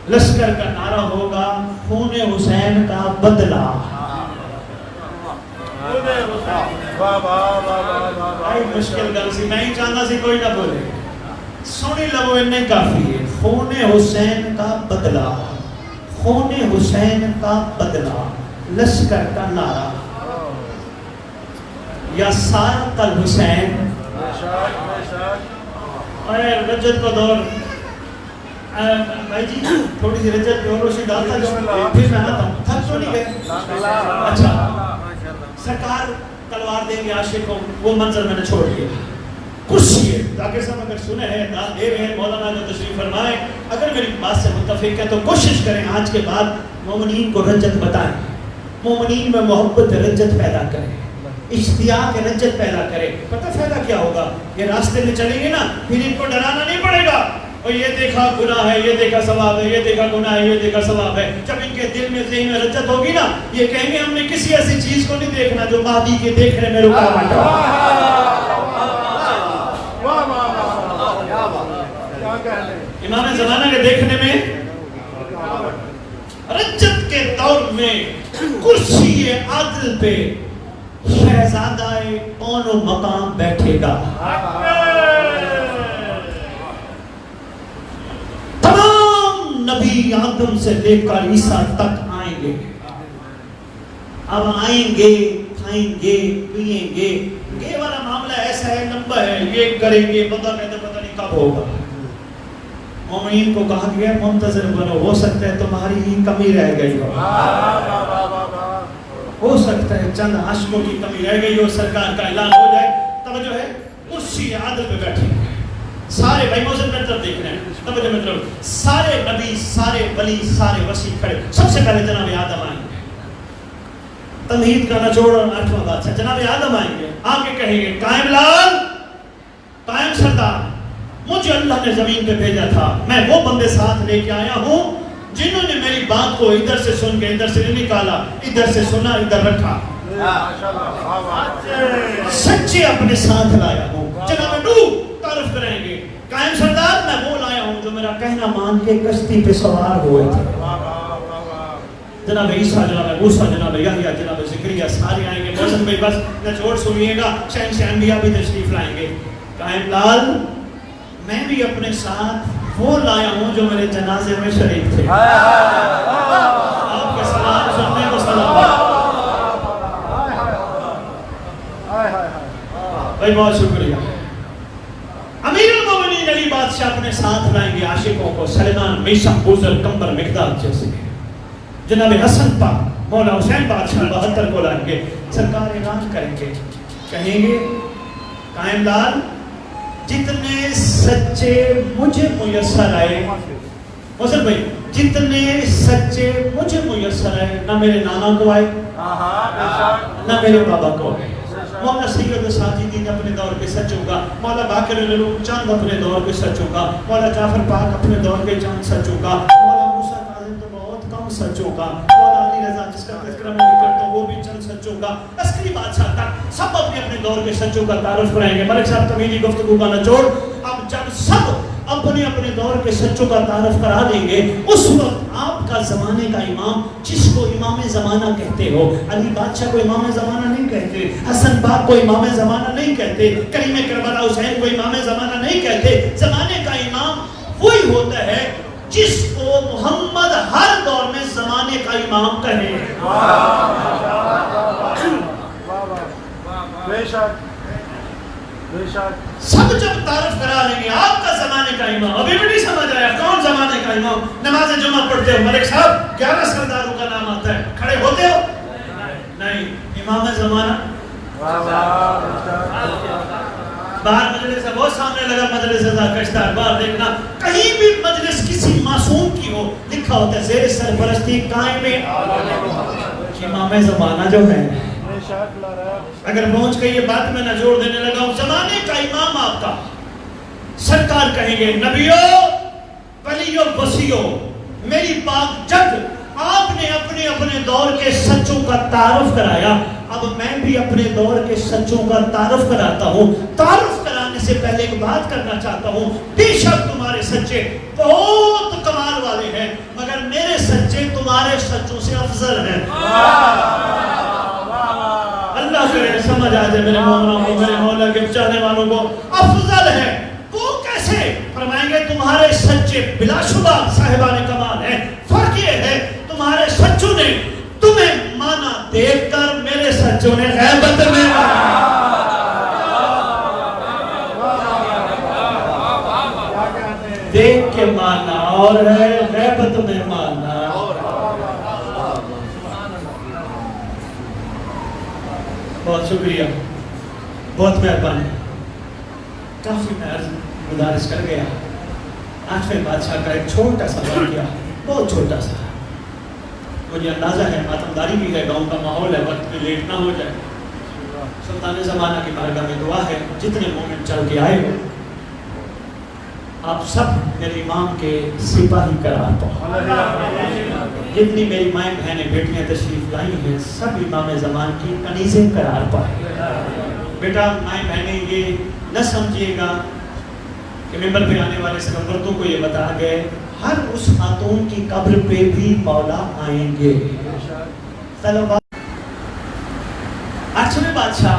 لشکر کا نعرہ ہوگا خون حسین کا بدلہ. بھائی مشکل گل سی, میں ہی چاہتا سی کوئی نہ بولے. سنی لو انہیں کافی ہے. خون حسین کا بدلہ, خون حسین کا بدلہ, لشکر کا نعرہ, یا سارق الحسین. ارے رجت کو دور بھائی جی تھوڑی سی رجت اور روشنی ڈالتا جو پھر میں آتا ہوں. تھک تو نہیں گئے؟ اچھا سرکار تلوار دیں گے عاشق کو, وہ منظر میں نے چھوڑ دیا. کرسی ہے تاکہ سب اگر سنے ہیں داد دے رہے ہیں مولانا جو تشریف فرمائے, اگر میری بات سے متفق ہے تو کوشش کریں آج کے بعد مومنین کو رجت بتائیں, مومنین میں محبت رجت پیدا کریں, اشتیاق رجت پیدا کرے. پتہ فائدہ کیا ہوگا؟ یہ راستے میں چلیں گے نا پھر ان کو ڈرانا نہیں پڑے گا. اور یہ دیکھا گناہ ہے, یہ دیکھا ثواب ہے, یہ دیکھا گناہ ہے, یہ دیکھا ثواب ہے. جب ان کے دل میں ذہن میں رجت ہوگی نا, یہ کہیں گے ہم نے کسی ایسی چیز کو نہیں دیکھنا جو مہدی کے دیکھنے میں رکاوٹ ہو. امام زمانہ کے دیکھنے میں رجت کے دور میں کرسی عدل پہ شہزادہ کون و مقام بیٹھے گا. تمام نبی آدم سے لے کر عیسیٰ تک آئیں گے. اب آئیں گے, کھائیں گے, پیئیں گے. یہ والا معاملہ ایسا ہے, لمبا ہے, یہ کریں گے, پتہ نہیں کب ہوگا. مومنین کو کہا گیا منتظر بنو, ہو سکتا ہے تمہاری ہی کمی رہ گئی ہو, ہو سکتا ہے چند عاشقوں کی کمی رہ گئی ہو, سرکار کا اعلان ہو جائے. توجہ ہے کرسی عادل پہ بیٹھے سارے بھائی موزن میں طرف دیکھ رہے ہیں. توجہ میں طرف سارے نبی, سارے ولی, سارے وسیع کھڑے. سب سے پہلے جناب آدم آئیں گے. تمہید کا نچوڑ اور 8واں بادشاہ جناب آدم آئیں گے. آگے کہیں گے قائم لال, قائم سردار, مجھے اللہ نے زمین پہ بھیجا تھا, میں وہ بندے ساتھ لے کے آیا ہوں جنہوں نے میری بات کو ادھر سے سن کے ادھر سے نہیں نکالا, ادھر سے سنا ادھر رکھا. سچے اپنے ساتھ لایا ہوں. جناب نوح تعارف کریں گے. قائم سردار میں وہ لایا ہوں جو میرا کہنا مان کے کشتی پہ سوار ہوئے تھے. جناب عیسیٰ، جناب موسیٰ، جناب یحییٰ، جناب زکریا سارے آئیں گے. محسن بھائی بس نچوڑ سنیے گا. شہنشاہ انبیاء بھی تشریف لائیں گے. قائم لال میں بھی اپنے ساتھ وہ لایا ہوں جو میرے جنازے میں شریک تھے. آپ کے سلام سننے کو سلام. بھائی بہت شکریہ. امیر المومنین علی بادشاہ اپنے ساتھ لائیں گے عاشقوں کو. سلیمان، میشا، بوزر، کمبر، مقداد جیسے. جناب حسن پاک، مولا حسین بادشاہ 72 کو لائیں گے. سرکار اعلان کریں گے، کہیں گے قائم لال جتنے سچے مجھے میسر آئے، حسن بھائی جتنے سچے مجھے میسر آئے، نہ میرے نانا کو آئے نہ میرے بابا کو آئے. مولا سید ساجدین اپنے دور کے سچ ہوگا. مولا باقر العلوم چاند اپنے دور کے سچ ہوگا. مولا جعفر پاک اپنے دور کے چاند سچ ہوگا. مولا موسیٰ کاظم تو بہت کم سچ ہوگا. مولا علی رضا جس کا تذکرہ میں نہیں کرتا ہوں وہ بھی چند سچ ہوگا. عسکری بادشاہ تک سب اپنے اپنے دور کے سچوں کا تعارف کرائیں گے. ملک صاحب طویلی گفتگو کا نچوڑ. اب جب سب اپنے اپنے دور کے سچوں کا تعارف کرا دیں گے اس وقت آپ کا زمانے کا امام جس کو امام زمانہ کہتے ہو، علی بادشاہ کو امام زمانہ نہیں کہتے، حسن پاک کو امام زمانہ نہیں کہتے، کریم کربلا حسین کو امام زمانہ نہیں کہتے. زمانے کا امام وہی ہوتا ہے جس کو محمد ہر دور میں زمانے کا امام کہے. سب جب تعارف کرا لیں گے آپ کا زمانے کا امام. ابھی بھی نہیں سمجھ آیا کون زمانے کا امام؟ نماز جمعہ پڑھتے ہو ملک صاحب 11 سرداروں کا نام آتا ہے، کھڑے ہوتے ہو؟ نہیں. امام زمانہ باہر مجلس ہے، بہت سامنے لگا مجلس کشتار، باہر دیکھنا کہیں بھی مجلس کسی معصوم کی ہو لکھا ہوتا ہے زیر سرپرستی قائم امام زمانہ جو ہے. اگر پہنچ گئی یہ بات میں نہ جوڑ دینے لگا ہوں. زمانے کا امام آپ کا سرکار کہیں گے نبیو ولیو وسیو میری پاک جگ. آپ نے اپنے اپنے دور کے سچوں کا تعارف کرایا، اب میں بھی اپنے دور کے سچوں کا تعارف کراتا ہوں. تعارف کرانے سے پہلے ایک بات کرنا چاہتا ہوں. بے شک تمہارے سچے بہت کمال والے ہیں مگر میرے سچے تمہارے سچوں سے افضل ہیں. اللہ کرے سمجھ آ جائے میرے مومنوں کو، میرے مولا کے چاہنے والوں کو. افضل ہے وہ کیسے؟ فرمائیں گے تمہارے سچے بلا شبہ صاحبان کمال ہیں. فرق یہ ہے تمہارے سچوں نے تمہیں مانا دیکھ کر، میرے سچوں نے غیبت میں دیکھ کے مانا اور ہے غیبت میں مانا. بہت شکریہ، بہت مہربانی. کافی میں عرض گزارش کر گیا. 8ویں بادشاہ کا ایک چھوٹا سا واقعہ، بہت چھوٹا سا. مجھے اندازہ ہے ماتمداری بھی ہے، گاؤں کا ماحول ہے، وقت میں لیٹ نہ ہو جائے. سلطان زمانہ کی بارگاہ میں دعا ہے جتنے مومن چل کے آئے ہو آپ سب میرے امام کے سپاہی قرار پاؤ. جتنی میری مائیں بہنیں بیٹیاں تشریف لائی ہیں سب امام زمان کی کنیزیں قرار پائے. بیٹا مائیں بہنیں یہ نہ سمجھیے گا کہ ممبر پہ آنے والے سرورتوں کو یہ بتا گئے ہر اس خاتون کی قبر پہ بھی مولا آئیں گے. 8ویں بادشاہ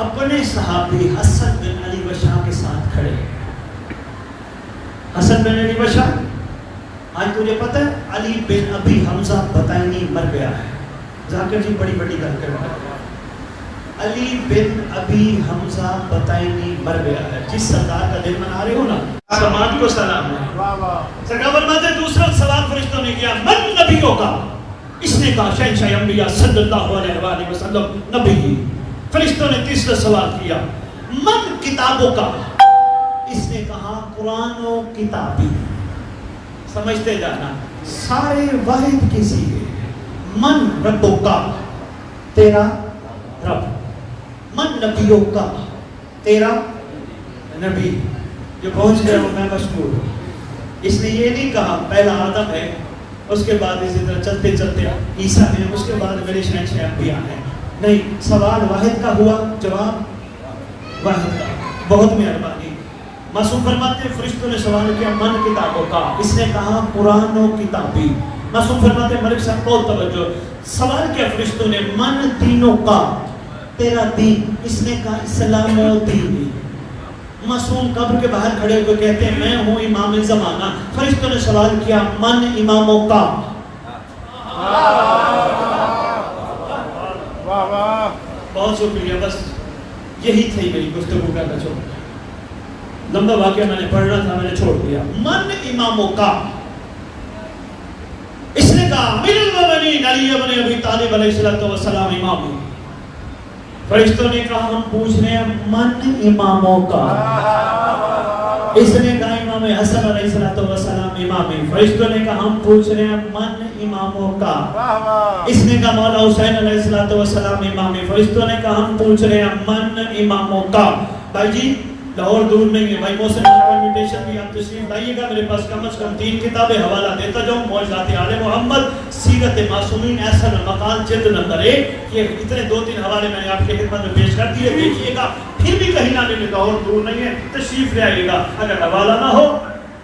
اپنے صحابی حسن بن علی بشاہ کے ساتھ کھڑے. حسن بن علی بشاہ، آج تجھے پتہ ہے علی بن ابی حمزہ بطینی مر گیا ہے. ذاکر جی بڑی بڑی گل کر رہا ہے. علی بن ابی حمزہ بطینی مر گیا ہے. جس سردار کا دن منا رہے ہو نا سلمان کو سلام ہے. سرکار فرماتے دوسرا سوال فرشتوں نے کیا من نبیوں کا. اس نے کہا شہنشاہ انبیاء صلی اللہ علیہ وآلہ وسلم نبی. فرشتوں نے تیسرا سوال کیا من کتابوں کا. اس نے کہا قرآن و کتابی. سمجھتے جانا سارے واحد کسی ہے. من ربوں کا تیرا رب. من نبیوں کا تیرا نبی. جو پہنچ گیا ہوں میں مشکور ہوں. اس نے یہ نہیں کہا پہلا آدم ہے اس کے بعد اسی طرح چلتے چلتے عیسیٰ ہیں، اس کے بعد میرے شہنشاہ انبیاء ہیں. نہیں، سوال واحد کا ہوا، جواب واحد کا. بہت مہربانی. معصوم فرماتے ہیں فرشتوں نے سوال کیا من کتابوں کا، اس نے کہا قرآن و کتابی. معصوم فرماتے ہیں ملک صاحب بہت توجہ، سوال کیا فرشتوں نے من دینوں کا، تیرا دین، اس نے کہا اسلام و دین. معصوم قبر کے باہر کھڑے ہوئے کہتے ہیں میں ہوں امام زمانہ. فرشتوں نے سوال کیا من اماموں کا. بہت شکریہ، بس یہی تھی میری گفتگو کا بچوں. لمبا واقعہ میں نے پڑھنا تھا، میں نے چھوڑ دیا. من اماموں کا، اس نے کہا امیر المومنین علی ابن ابی طالب علیہ السلام امام. فرشتوں نے کہا ہم پوچھ رہے ہیں من اماموں کا. اس نے کہا امام حسن علیہ السلام امام. فرشتوں نے کہا ہم پوچھ رہے ہیں من اماموں کا. اس نے کہا مولا حسین علیہ السلام امام. فرشتوں نے کہا ہم پوچھ رہے ہیں من اماموں کا. بھائی جی لاہور دور نہیں ہے، بھائی محسن انویٹیشن بھی آپ تشریف لائیے گا. میرے پاس کم از کم 3 کتابیں حوالہ دیتا جاؤں. معجزات آل محمد، سیرت معصومین، احسن المقال جلد نمبر 1. یہ اتنے 2-3 حوالے میں نے آپ کی خدمت میں پیش کر دیے، دیکھیے گا. پھر بھی کہیں نہ ملے، لاہور دور نہیں ہے، تشریف لے آئیے گا. اگر حوالہ نہ ہو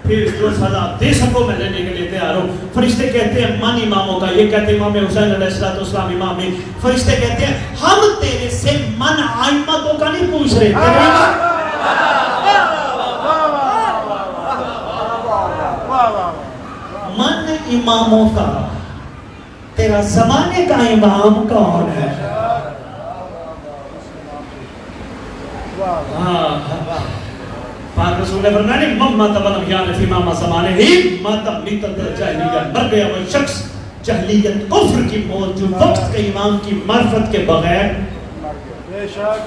پھر جو سزا دے سکو میں لینے کے لیے تیار ہوں. فرشتے کہتے ہیں من اماموں کا، یہ کہتے ہیں امام حسین علیہ السلام امام. فرشتے کہتے ہیں ہم تیرے سے من ائمتوں کا نہیں پوچھ رہے، من اماموں کا. تیرا زمانے کا امام کون ہے؟ پاک رسول نے فرمایا مما تبن یان فی ماما زمانے ہی ماتم میتت جاہلیت. مر گیا وہ شخص جہلیت کفر کی موت جو وقت کے امام کی معرفت کے بغیر. بے شک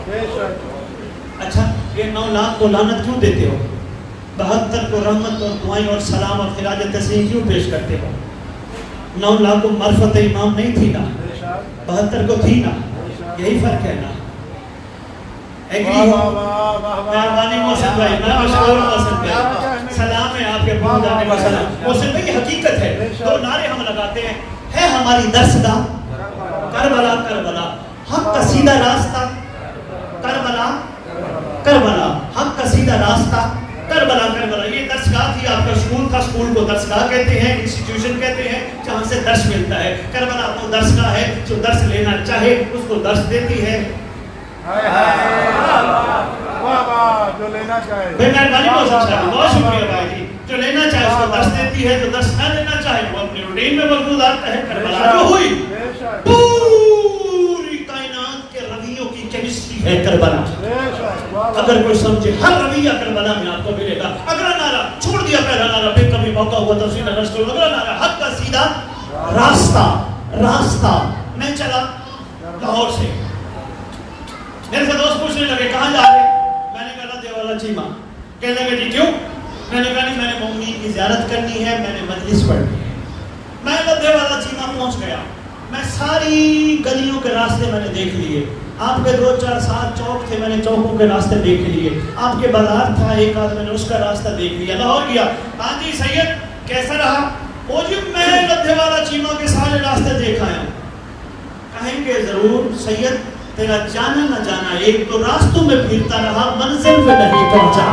بے شک. اچھا یہ 9 لاکھ کو لعنت کیوں دیتے ہو؟ 72 کو رحمت اور دعائیں اور سلام اور خراج تسلیم کیوں پیش کرتے ہو؟ 9 لاکھ کو معرفت امام نہیں تھی نا، 72 کو تھی نا. یہی فرق ہے نا. ایگری ہو؟ مہربانی محسن بھائی، میں مشکور محسن بھائی، سلام ہے آپ کے پہنچ جانے کا سلام. محسن بھائی یہ حقیقت ہے. 2 نعرے ہم لگاتے ہیں، ہے ہماری درسگاہ کربلا کربلا، حق کا سیدھا راستہ کربلا کربلا، حق کا سیدھا راستہ کربلا کربلا. یہ درسگاہ تھی، آپ کا اسکول تھا، اسکول کو درسگاہ کہتے ہیں، انسٹیٹیوشن کہتے ہیں جہاں سے درس ملتا ہے. کربلا وہ درسگاہ ہے جو درس لینا چاہے اس کو درس دیتی ہے. جو لینا چاہے. بے مہربانی بہت شکریہ بھائی جی. جو لینا چاہے اس کو درس دیتی ہے، جو درس نہ لینا چاہے وہ اپنی روٹین میں موجود آتا ہے. کربلا جو ہوئی پوری کائنات کے رویوں کی کیمسٹری ہے کربلا. اگر کوئی سمجھے ہر رویہ کربلا میں آپ کو ملے گا. اگلا نعرہ چھوڑ دیا، پہلا نعرہ پھر کبھی موقع ہوا تفصیل نہ کرو. اگلا نعرہ حق کا سیدھا راستہ راستہ. میں چلا لاہور سے، میرے سے دوست پوچھنے لگے کہاں جا رہے؟ میں نے کہا دیوالا چیمہ. کہنے لگے جی کیوں؟ میں نے کہا نہیں میں نے مومنین کی زیارت کرنی ہے، میں نے مجلس پڑھنی ہے. میں دیوالا چیمہ پہنچ گیا. میں ساری گلیوں کے راستے میں نے دیکھ لیے. آپ کے 2-4 7 چوک تھے، میں نے چوکوں کے راستے دیکھ لیے. آپ کے بازار تھا ایک آدھ، میں نے اس کا راستہ دیکھ لیا. لاہور گیا، ہاں جی سید کیسا رہا؟ وہ جی میں لدھے والا چیمہ کے سارے راستے دیکھ آیا. کہیں گے ضرور سید تیرا جانا نہ جانا ایک تو راستوں میں پھرتا رہا، منزل پہ نہیں پہنچا.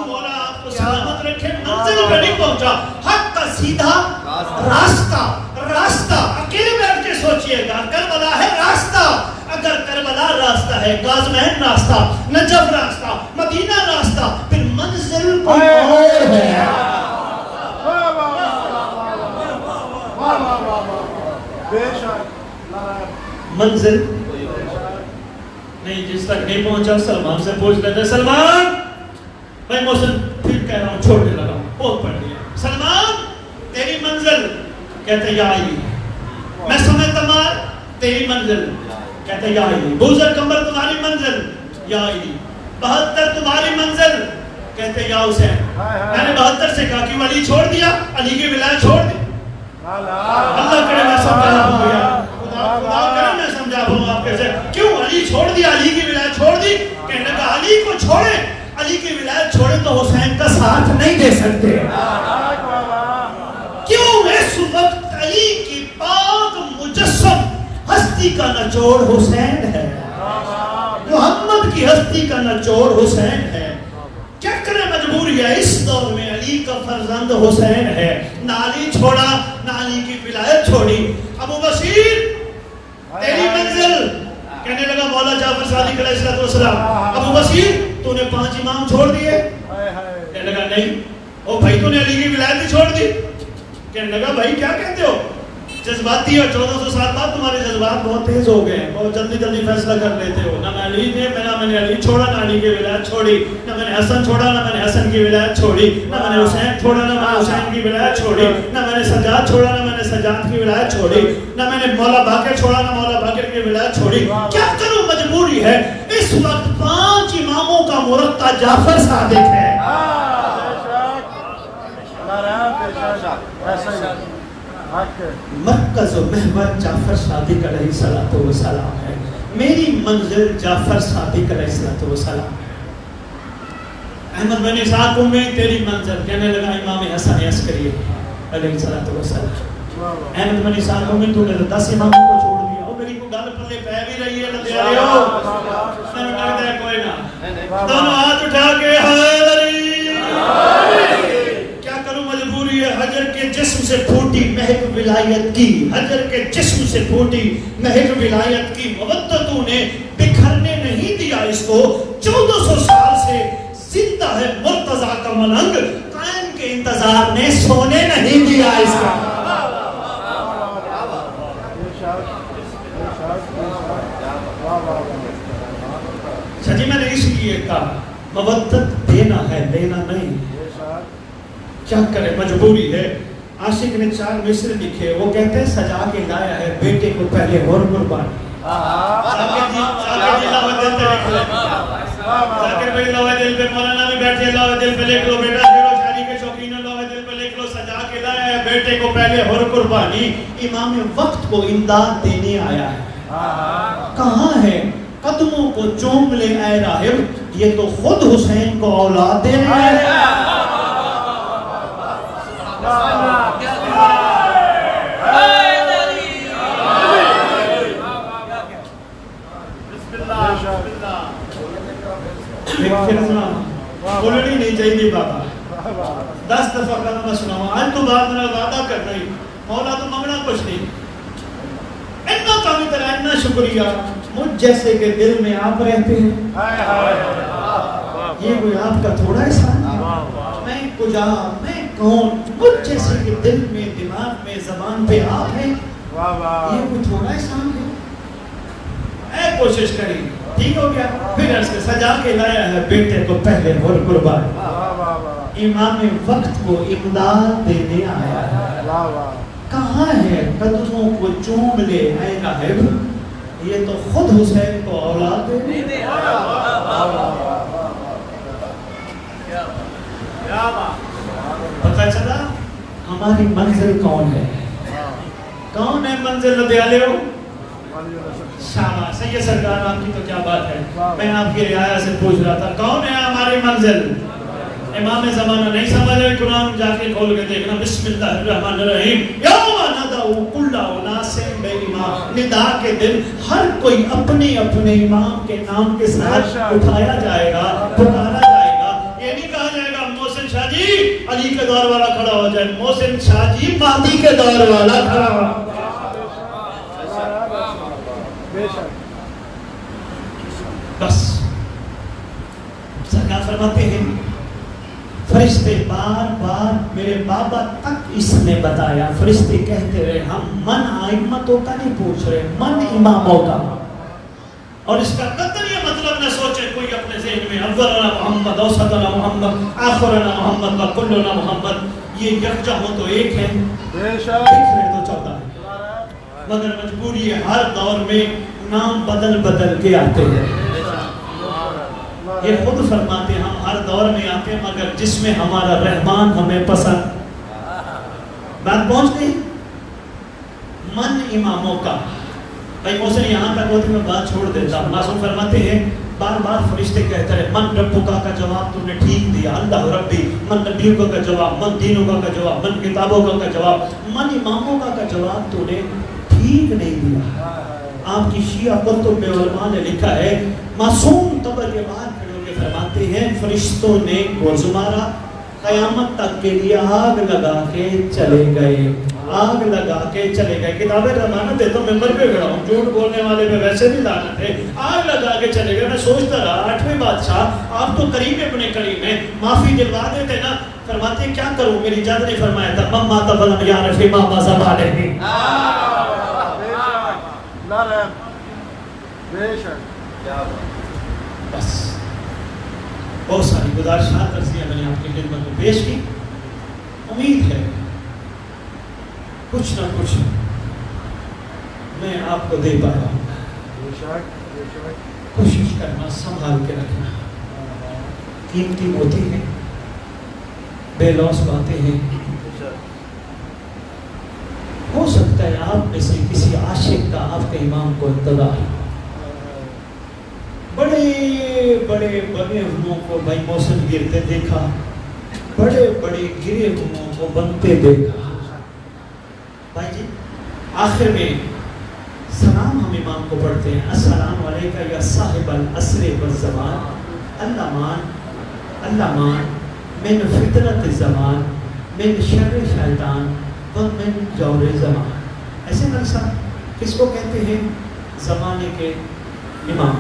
مولا آپ کو سلامت رکھے، منزل پہ نہیں پہنچا. حق کا سیدھا راستہ راستہ. اکیلے بیٹھ کے سوچئے گا کربلا ہے راستہ. اگر کربلا راستہ ہے، غازمین راستہ، نجف راستہ، مدینہ راستہ، پھر منزل کوئی اور ہے. منزل نہیں جس تک نہیں پہنچا. سلمان سے پوچھ لیتے سلمان. میں محسن پھر کہہ رہا ہوں چھوڑنے لگا، بہت پڑھ لیا. سلمان تیری منزل؟ کہتے یا علی. میں سمجھتا مار تیری منزل؟ کہتے یا علی. بوزر کمبر تمہاری منزل؟ یا علی. 72 تمہاری منزل؟ کہتے یا حسین. میں نے 72 سے کہا کہ علی چھوڑ دیا، علی کی ولایت چھوڑ دی. اللہ کرے میں سمجھا ہوں گیا، خدا کرے میں سمجھا ہوں آپ کیسے. کیوں علی چھوڑ دیا، علی کی ولایت چھوڑ دی؟ کہنے لگا علی کو چھوڑے، علی کی ولایت چھوڑے تو حسین کا ساتھ نہیں دے سکتے؟ کیوں اس وقت علی کی پاک مجسم ہستی کا نچوڑ حسین ہے، محمد کی ہستی کا نچوڑ حسین ہے؟ کیا کرے مجبوری ہے، اس دور میں علی کا فرزند حسین ہے، نہ علی چھوڑا نہ علی کی ولایت چھوڑی۔ ابو بصیر تیری منزل، کہنے لگا مولا جعفر صادق علیہ السلام، ابو بصیر تو نے 5 امام چھوڑ دیے؟ کہنے لگا نہیں۔ او بھائی تو نے علی کی ولایت بھی چھوڑ دی؟ کہنے لگا بھائی کیا کہتے ہو، جذباتی اور 1400 سال بعد تمہارے جذبات بہت تیز ہو گئے ہیں، بہت جلدی جلدی فیصلہ کر لیتے ہو۔ نہ میں علی نے میں نے علی چھوڑا، نہ علی کی ولایت چھوڑی، نہ میں نے حسن چھوڑا، نہ میں نے حسن کی ولایت چھوڑی، نہ میں نے حسین چھوڑا، نہ میں نے حسین کی ولایت چھوڑی، نہ میں نے سجاد چھوڑا، نہ میں نے سجاد کی ولایت چھوڑی، نہ میں نے مولا باقر چھوڑا، نہ مولا باقر کی ولایت چھوڑی۔ کیا کروں، مجبوری ہے۔ اس وقت 5 اماموں کا مرقع جعفر صادق ہے۔ مرکز و محور جعفر صادق علیہ السلام ہے، میری منزل جعفر صادق علیہ السلام ہے۔ احمد بن اسحاق میں تیری منزل، کہنے لگا امام حسن عسکری علیہ السلام۔ احمد بن اسحاق میں تو نے 10 اماموں کو چھوڑ دیا۔ اور میری کو گل پلے پہ بھی رہی ہے، لگے رہے ہو میں کہتا ہے کوئی نہ، دونوں ہاتھ اٹھا کے حیدری۔ کیا کروں، مجبوری ہے۔ حجر کے جسم سے پھوٹی مہک ولایت کی، حجر کے جسم سے پھوٹی مہک ولایت کی مودتوں نے بکھرنے نہیں دیا اس کو۔ 1400 سال سے زندہ ہے مرتضیٰ کا ملنگ، قائم کے انتظار نے سونے نہیں دیا اس کا۔ جی میں نے اس لیے کہا مودت دینا ہے، لینا نہیں۔ کیا کرے، مجبوری ہے۔ عاشق نے 4 مصرے لکھے، وہ کہتے ہیں سجا کے لایا ہے بیٹے کو پہلے اور قربانی۔ ذاکر بھائی لوہ دل پہ، مولانا بھی بیٹھے لوہ دل پہ لکھ لو بیٹا، شعر و شاعری کے شوقین لوہ دل پہ لکھ لو، سجا کے لایا ہے بیٹے کو پہلے اور قربانی۔ امام وقت کو امداد دینے آیا ہے، کہاں ہے؟ قدموں کو چوم لے اے راہب، یہ تو خود حسین کو اولاد دینے آیا ہے۔ بولنی نہیں چاہیے بابا، 10 دفعہ کلمہ سناؤں، آج تو بعد میرا وعدہ کر رہی مولا تو منگنا کچھ نہیں۔ اتنا کامی طرح اتنا شکریہ، مجھ جیسے کہ دل میں آپ رہتے ہیں، یہ کوئی آپ کا تھوڑا احسان ہے؟ میں کجا، میں کون، مجھ جیسے کہ دل میں، دماغ میں، زبان پہ آپ ہیں، یہ کوئی تھوڑا احسان ہے؟ اے کوشش کری، ٹھیک ہو گیا۔ پھر اس کے سجا کے لایا ہے بیٹے کو پہلے اور قربان۔ امام وقت کو امداد دینے آیا ہے، کہاں ہے؟ قدموں کو چوم لے اے راہب، یہ تو خود حسین کو اولاد دے۔ پتہ چلا ہماری منزل کون ہے؟ کون ہے منزل لدیالے ہو؟ شاباش سید سرکار، آپ کی تو کیا بات ہے۔ میں آپ کی رعایا سے پوچھ رہا تھا کون ہے ہماری منزل؟ امام زمانہ نہیں سمجھ رہے، قرآن جا کے کھول کے دیکھنا۔ بسم اللہ الرحمن الرحیم، یوم ندعو کل اناس بامام، ندا کے دن ہر کوئی اپنے اپنے امام کے نام کے ساتھ اٹھایا جائے گا، پکارا جائے گا۔ یہ نہیں کہا جائے گا محسن شاہ جی علی کے دور والا کھڑا ہو جائے، محسن شاہ جی مہدی کے دور والا کھڑا ہو۔ بس سرکار فرماتے ہیں فرشتے بار بار میرے بابا تک اس نے بتایا، فرشتے کہتے رہے ہم من ائمتوں کا نہیں پوچھ رہے، من اماموں کا۔ اور اس کا قطعی یہ مطلب نہ سوچے کوئی اپنے ذہن میں اولنا محمد، اوسطنا محمد، آخرنا محمد، وکلنا محمد، یہ یکجا ہو تو ایک ہے، بکھرے تو 14 ہے۔ مگر مجبوری ہے، ہر دور میں نام بدل بدل کے آتے ہیں۔ یہ خود فرماتے ہیں ہم ہر دور میں آتے ہیں مگر جس میں ہمارا رحمان ہمیں پسند۔ بات پہنچ گئی؟ من اماموں کا۔ بھائی محسن یہاں تک ہوتی میں بات چھوڑ دیتا ہوں۔ معصوم فرماتے ہیں بار بار فرشتے کہتے رہے من ربکا کا جواب تم نے ٹھیک دیا اللہ ربی، من نبیوں کا جواب، من دینوں کا جواب، من کتابوں کا جواب، من اماموں کا جواب تو نے ٹھیک نہیں دیا۔ آپ کی شیعہ کتب میں علماء نے لکھا ہے معصوم طبر کے باہر کھڑے ہو کے فرماتے ہیں فرشتوں نے گرز مارا، قیامت تک کے لیے آگ لگا کے چلے گئے، آگ لگا کے چلے گئے۔ کتابیں ضمانت دیتا ہوں، ممبر پہ کھڑا ہوں، جھوٹ بولنے والے پہ ویسے بھی لعنت ہے، آگ لگا کے چلے گئے۔ میں سوچتا رہا 8ویں بادشاہ آپ تو کریم ابن کریم ہیں، معافی دلوا دیتے نا۔ فرماتے ہیں کیا کروں، میری جد نے فرمایا تھا مما تبلم یعرف امام زبانے میں، بس بہت ساری گزارشات کرتی ہیں میں نے آپ کی خدمت میں پیش کی۔ امید ہے کچھ نہ کچھ میں آپ کو دے پایا ہوں۔ کوشش کرنا، سنبھال کے رکھنا، قیمتی موتی ہیں، بے لوث باتیں ہیں۔ ہو سکتا ہے آپ میں سے کسی عاشق کا آپ کے امام کو انتظار ہے، بڑے بڑے بنے ہوئوں کو بھائی موسم گرتے دیکھا، بڑے بڑے گرے ہوئوں کو بنتے دیکھا۔ بھائی جی آخر میں سلام ہم امام کو پڑھتے ہیں، السلام علیکہ یا صاحب العصر والزمان، اللہ مان من فتنت الزمان، من شر شیطان ومن جور زمان۔ ایسے ملسہ کس کو کہتے ہیں؟ زمانے کے امام۔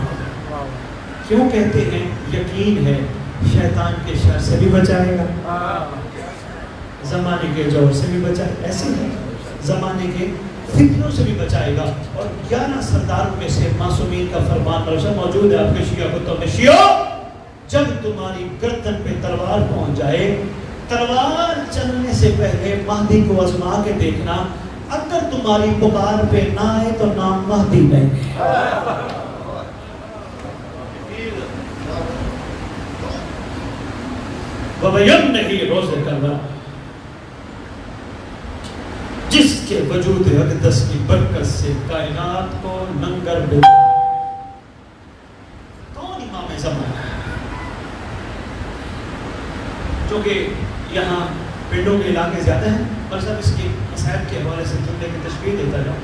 کیوں کہتے ہیں؟ یقین ہے شیطان کے شر سے بھی بچائے گا، زمانے کے جور سے بھی بچائے گا، ایسے ہے زمانے کے فتنوں سے بھی بچائے گا۔ اور 11 سرداروں میں سے معصومین کا فرمان مرشد موجود ہے آپ کے شیعہ کتب میں۔ شیعہ جب تمہاری گردن پہ تلوار پہنچ جائے، تلوار چلنے سے پہلے مہدی کو آزما کے دیکھنا، اگر تمہاری پکار پہ نہ آئے تو نام مہدی نہیں ہے۔ وَبَيَنْ نہیں روزے کرنا جس کے وجود اقدس کی برکت سے کائنات کو لنگر دے۔ کون امام زمان ہے؟ جو کہ یہاں پنڈوں کے علاقے زیادہ ہیں، اور سب اس کی مسائل کے حوالے سے جملے کی تشبیہ دیتا جاؤں۔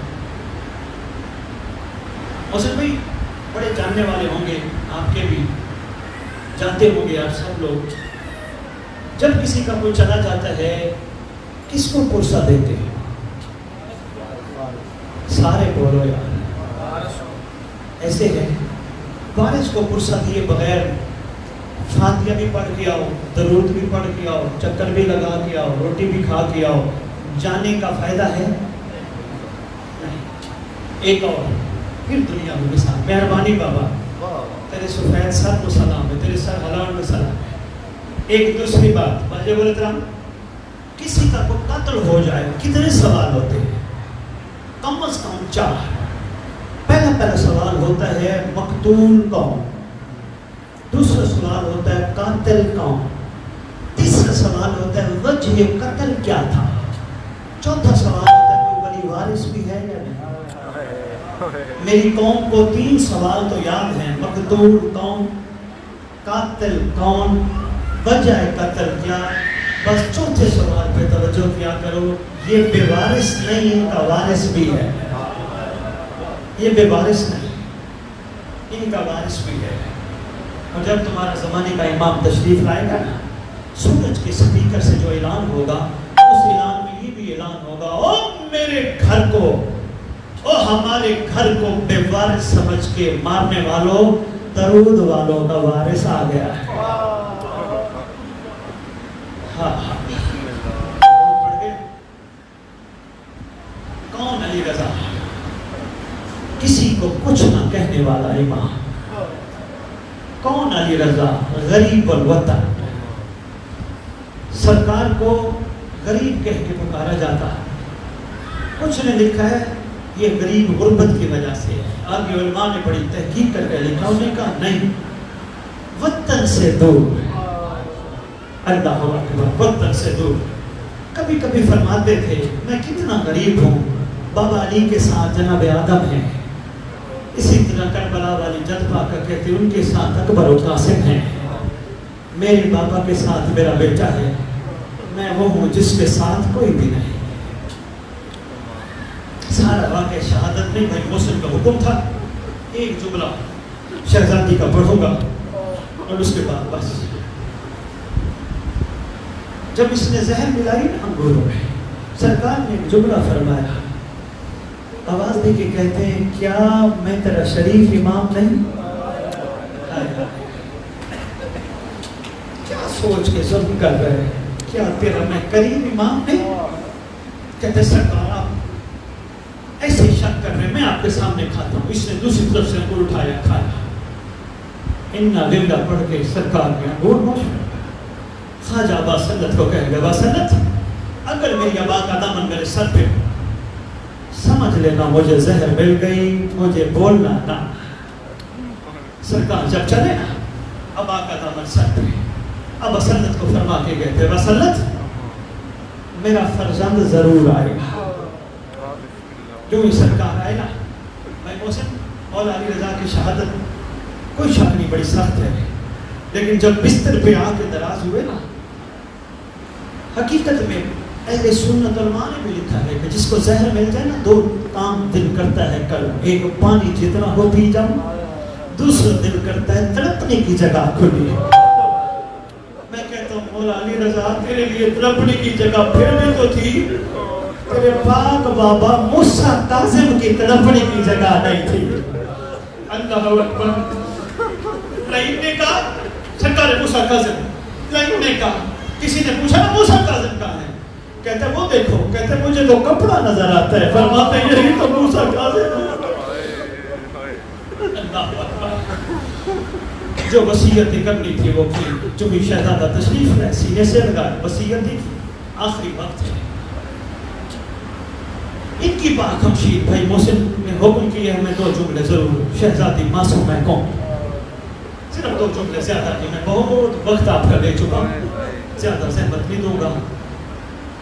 حسن بھائی بڑے جاننے والے ہوں گے، آپ کے بھی جانتے ہوں گے آپ سب لوگ، جب کسی کا کوئی چلا جاتا ہے کس کو پرسہ دیتے ہیں؟ سارے بولو یار، ایسے ہے وارث کو پرسہ دیے بغیر فاتحہ بھی پڑھ کے آؤ، درود بھی پڑھ کے آؤ، چکر بھی لگا کے آؤ، روٹی بھی کھا کے آؤ، جانے کا فائدہ ہے نہیں۔ ایک اور پھر دنیا میں مثال، مہربانی بابا تیرے سفید سر کو سلام ہے، تیرے سر حلال میں سلام ہے۔ ایک دوسری بات واجب الاحترام، کسی کا کوئی قتل ہو جائے کتنے سوال ہوتے ہیں؟ کم از کم 4۔ پہلا سوال ہوتا ہے مقتول کون، دوسرا سوال ہوتا ہے قاتل کون، تیسرا سوال ہوتا ہے وجہ قتل کیا تھا، چوتھا سوال ہوتا ہے کوئی ولی وارث بھی ہے یا نہیں۔ میری قوم کو 3 سوال تو یاد ہیں، مقتول کون، قاتل کون، وجہ قتل کیا۔ بس چوتھے سوال پہ توجہ کیا کرو، یہ بے وارث نہیں، ان کا وارث بھی ہے، یہ بے وارث نہیں، ان کا وارث بھی ہے۔ اور جب تمہارا زمانے کا امام تشریف لائے گا نا، سورج کے سپیکر سے جو اعلان ہوگا، اس اعلان میں یہ بھی اعلان ہوگا، او میرے گھر کو، او ہمارے گھر کو بے وارث سمجھ کے مارنے والوں، درود والوں کا وارث آ گیا ہے۔ کون علی رضا؟ کسی کو کچھ نہ کہنے والا امام۔ کون علی رضا؟ غریب الوطن، سرکار کو غریب کہہ کے پکارا جاتا ہے۔ کچھ نے لکھا ہے یہ غریب غربت کی وجہ سے ہے، آگے علماء نے بڑی تحقیق کر کے لکھا، انہوں نے کہا نہیں، وطن سے دور، اللہ اکبر، وطن سے دور۔ کبھی کبھی فرماتے تھے میں کتنا غریب ہوں، بابا علی کے ساتھ جناب آدم ہیں، اسی طرح کربلا والی جد پاکہ کہتے ان کے ساتھ اکبر و قاسم ہیں، میرے بابا کے ساتھ میرا بیٹا ہے، میں وہ ہوں جس کے ساتھ کوئی بھی نہیں۔ سارا واقعہ شہادت میں بھائی محسن کا حکم تھا، ایک جملہ شہزادی کا پڑھوں گا اور اس کے بعد بس۔ جب اس نے زہر ملائی نا انگوروں میں، سرکار نے ایک جملہ فرمایا، آواز دے کے کہتے ہیں کیا میں تیرا شریف امام نہیں؟ کیا سوچ کے ظلم کر رہے، کیا تیرا میں کریم امام نہیں؟ کہتے سرکار آپ ایسے شک کر رہے، میں آپ کے سامنے کھاتا ہوں۔ اس نے دوسری طرف سے انگور اٹھایا، کھایا، انا للہ پڑھ کے سرکار نے انگور نوش کر۔ خواجہ ابا سنت کو کہے گا، ابا سنت اگر میری ابا کا دامن میرے سر پہ سمجھ لینا مجھے زہر مل گئی، مجھے بولنا نہ۔ سرکار جب چلے نا ابا کا دامن سر پہ، ابا سنت کو فرما کے گئے تھے، ابا سنت میرا فرزند ضرور آئے گا۔ جو ہی سرکار آئے نا، میں محسن مولا علی رضا کی شہادت کوئی شک نہیں بڑی سخت ہے، لیکن جب بستر پہ آ کے دراز ہوئے نا، حقیقت میں اہل سنت علماء نے بھی لکھا ہے کہ جس کو زہر مل جائے نا، دو کام دل کرتا ہے کروں، ایک پانی جتنا ہو پی جاؤں، دوسرا دل کرتا ہے تڑپنے کی جگہ کھلی۔ میں کہتا ہوں مولا علی رضا تیرے لیے تڑپنے کی جگہ پھر بھی تو تھی، تیرے پاک بابا موسیٰ کاظم کی تڑپنے کی جگہ نہیں تھی۔ اللہ اکبر۔ لائن نے کہا سرکار موسیٰ کاظم، لائن نے کہا کسی نے پوچھا نا موسیٰ کاظم کہاں ہے؟ کہتے وہ دیکھو، کہتے مجھے تو کپڑا نظر آتا ہے، فرماتے یہی تو موسیٰ کاظم ہے۔ اللہ اکبر۔ جو وصیت کرنی تھی وہ کی، جو بھی شہزادہ تشریف ہے سینے سے لگا وصیت دی، آخری وقت ہے۔ ان کی پاک ہمشیر بھائی محسن نے حکم کیا ہمیں دو جملے ضرور، شہزادی معصوم ہے کون؟ صرف دو جملے، زیادہ نہیں، میں بہت وقت آپ کا لے چکا ہوں، زیادہ زحمت نہیں دوں گا۔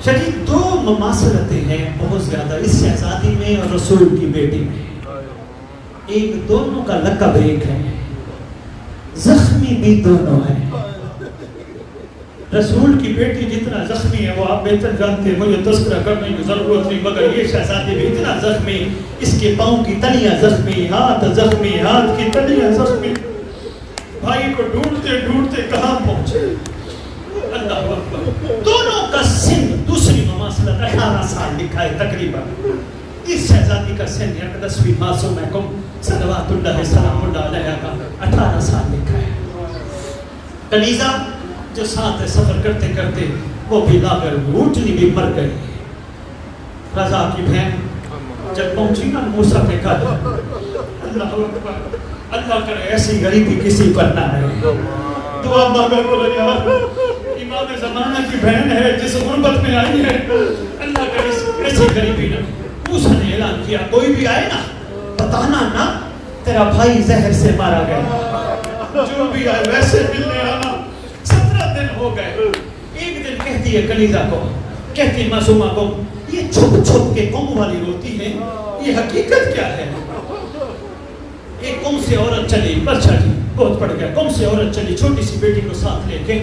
شدید دو مماثلتیں ہیں بہت زیادہ اس شہزادی میں اور رسول کی بیٹی میں۔ ایک دونوں کا لقب ایک ہے، زخمی بھی دونوں ہیں۔ رسول کی بیٹی جتنا زخمی ہے وہ آپ بہتر جانتے ہیں، مجھے تذکرہ کرنے کی ضرورت نہیں، مگر یہ شہزادی بھی اتنا زخمی، اس کے پاؤں کی تلیاں زخمی، ہاتھ زخمی، ہاتھ کی تلیاں زخمی، بھائی کو ڈھونڈتے ڈھونڈتے کہاں پہنچے۔ اللہ اکبر۔ دونوں کا سن دوسری مماثلت 18 سال لکھا ہے تقریباً۔ اس شہزادی کا سن اقدسوی معصوم کم صلوات اللہ سلام اللہ علیہ کا 18 سال لکھا ہے۔ کنیزہ جو ساتھ سفر کرتے کرتے وہ بھی لاغر اونٹنی بھی مر گئی۔ رضا کی بہن جب پہنچی نا موسیٰ کے گھر، اللہ اکبر، اللہ کرے ایسی غریبی کسی پر نہ آئے۔ دعا مانگا کرو یار، امام زمانہ کی بہن ہے جس غربت میں آئی ہے، اللہ کرے ایسی غریبی نہ۔ موسیٰ نے اعلان کیا کوئی بھی آئے نا بتانا نا تیرا بھائی زہر سے مارا گیا، جو بھی آئے ویسے ملنے آنا۔ 17 دن ہو گئے۔ ایک دن کہتی ہے کنیزہ کو، کہتی معصومہ کو، یہ چھپ چھپ کے قوم والی روتی ہے، یہ حقیقت کیا ہے؟ ایک قوم سے عورت چلی، بچہ جی بہت پڑ گیا، قوم سے عورت چلی چھوٹی سی بیٹی کو ساتھ لے کے،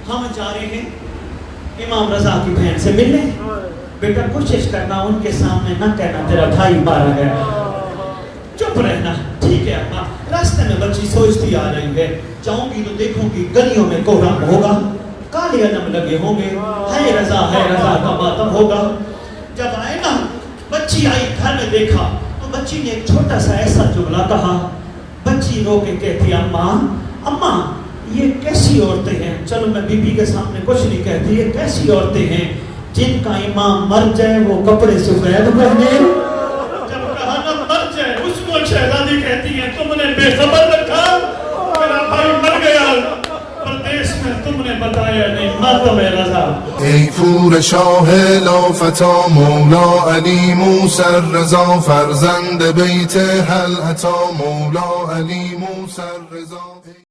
ہم جا رہے ہیں امام رضا کی بہن سے ملنے، بیٹا کوشش کرنا ان کے سامنے نہ کہنا تیرا بھائی مارا گیا، چپ رہنا، ٹھیک ہے اماں۔ راستے میں بچی سوچتی آ رہی ہے، جاؤں گی تو دیکھوں گی گلیوں میں کوہرام ہوگا، کالے علم لگے ہوں گے، ہے رضا کا ماتم ہوگا۔ جب آئے نا بچی آئی، گھر میں دیکھا تو بچی نے ایک چھوٹا سا ایسا جملہ کہا، بچی رو کے کہتی اماں یہ کیسی عورتیں ہیں، چلو میں بی بی کے سامنے کچھ نہیں کہتی، یہ کیسی عورتیں ہیں جن کا امام مر جائے وہ کپڑے سفید پہنے۔ جب کہا نا مر جائے، اس کو شہزادی کہتی ہیں تم نے بے خبر رکھا، میرا بھائی مر گیا، پردیس میں تم نے بتایا نہیں، ماتم رضا۔ ای پور شاه لافتا مولا علی موسی رضا فرزند بیت هل اتی مولا علی موسی رضا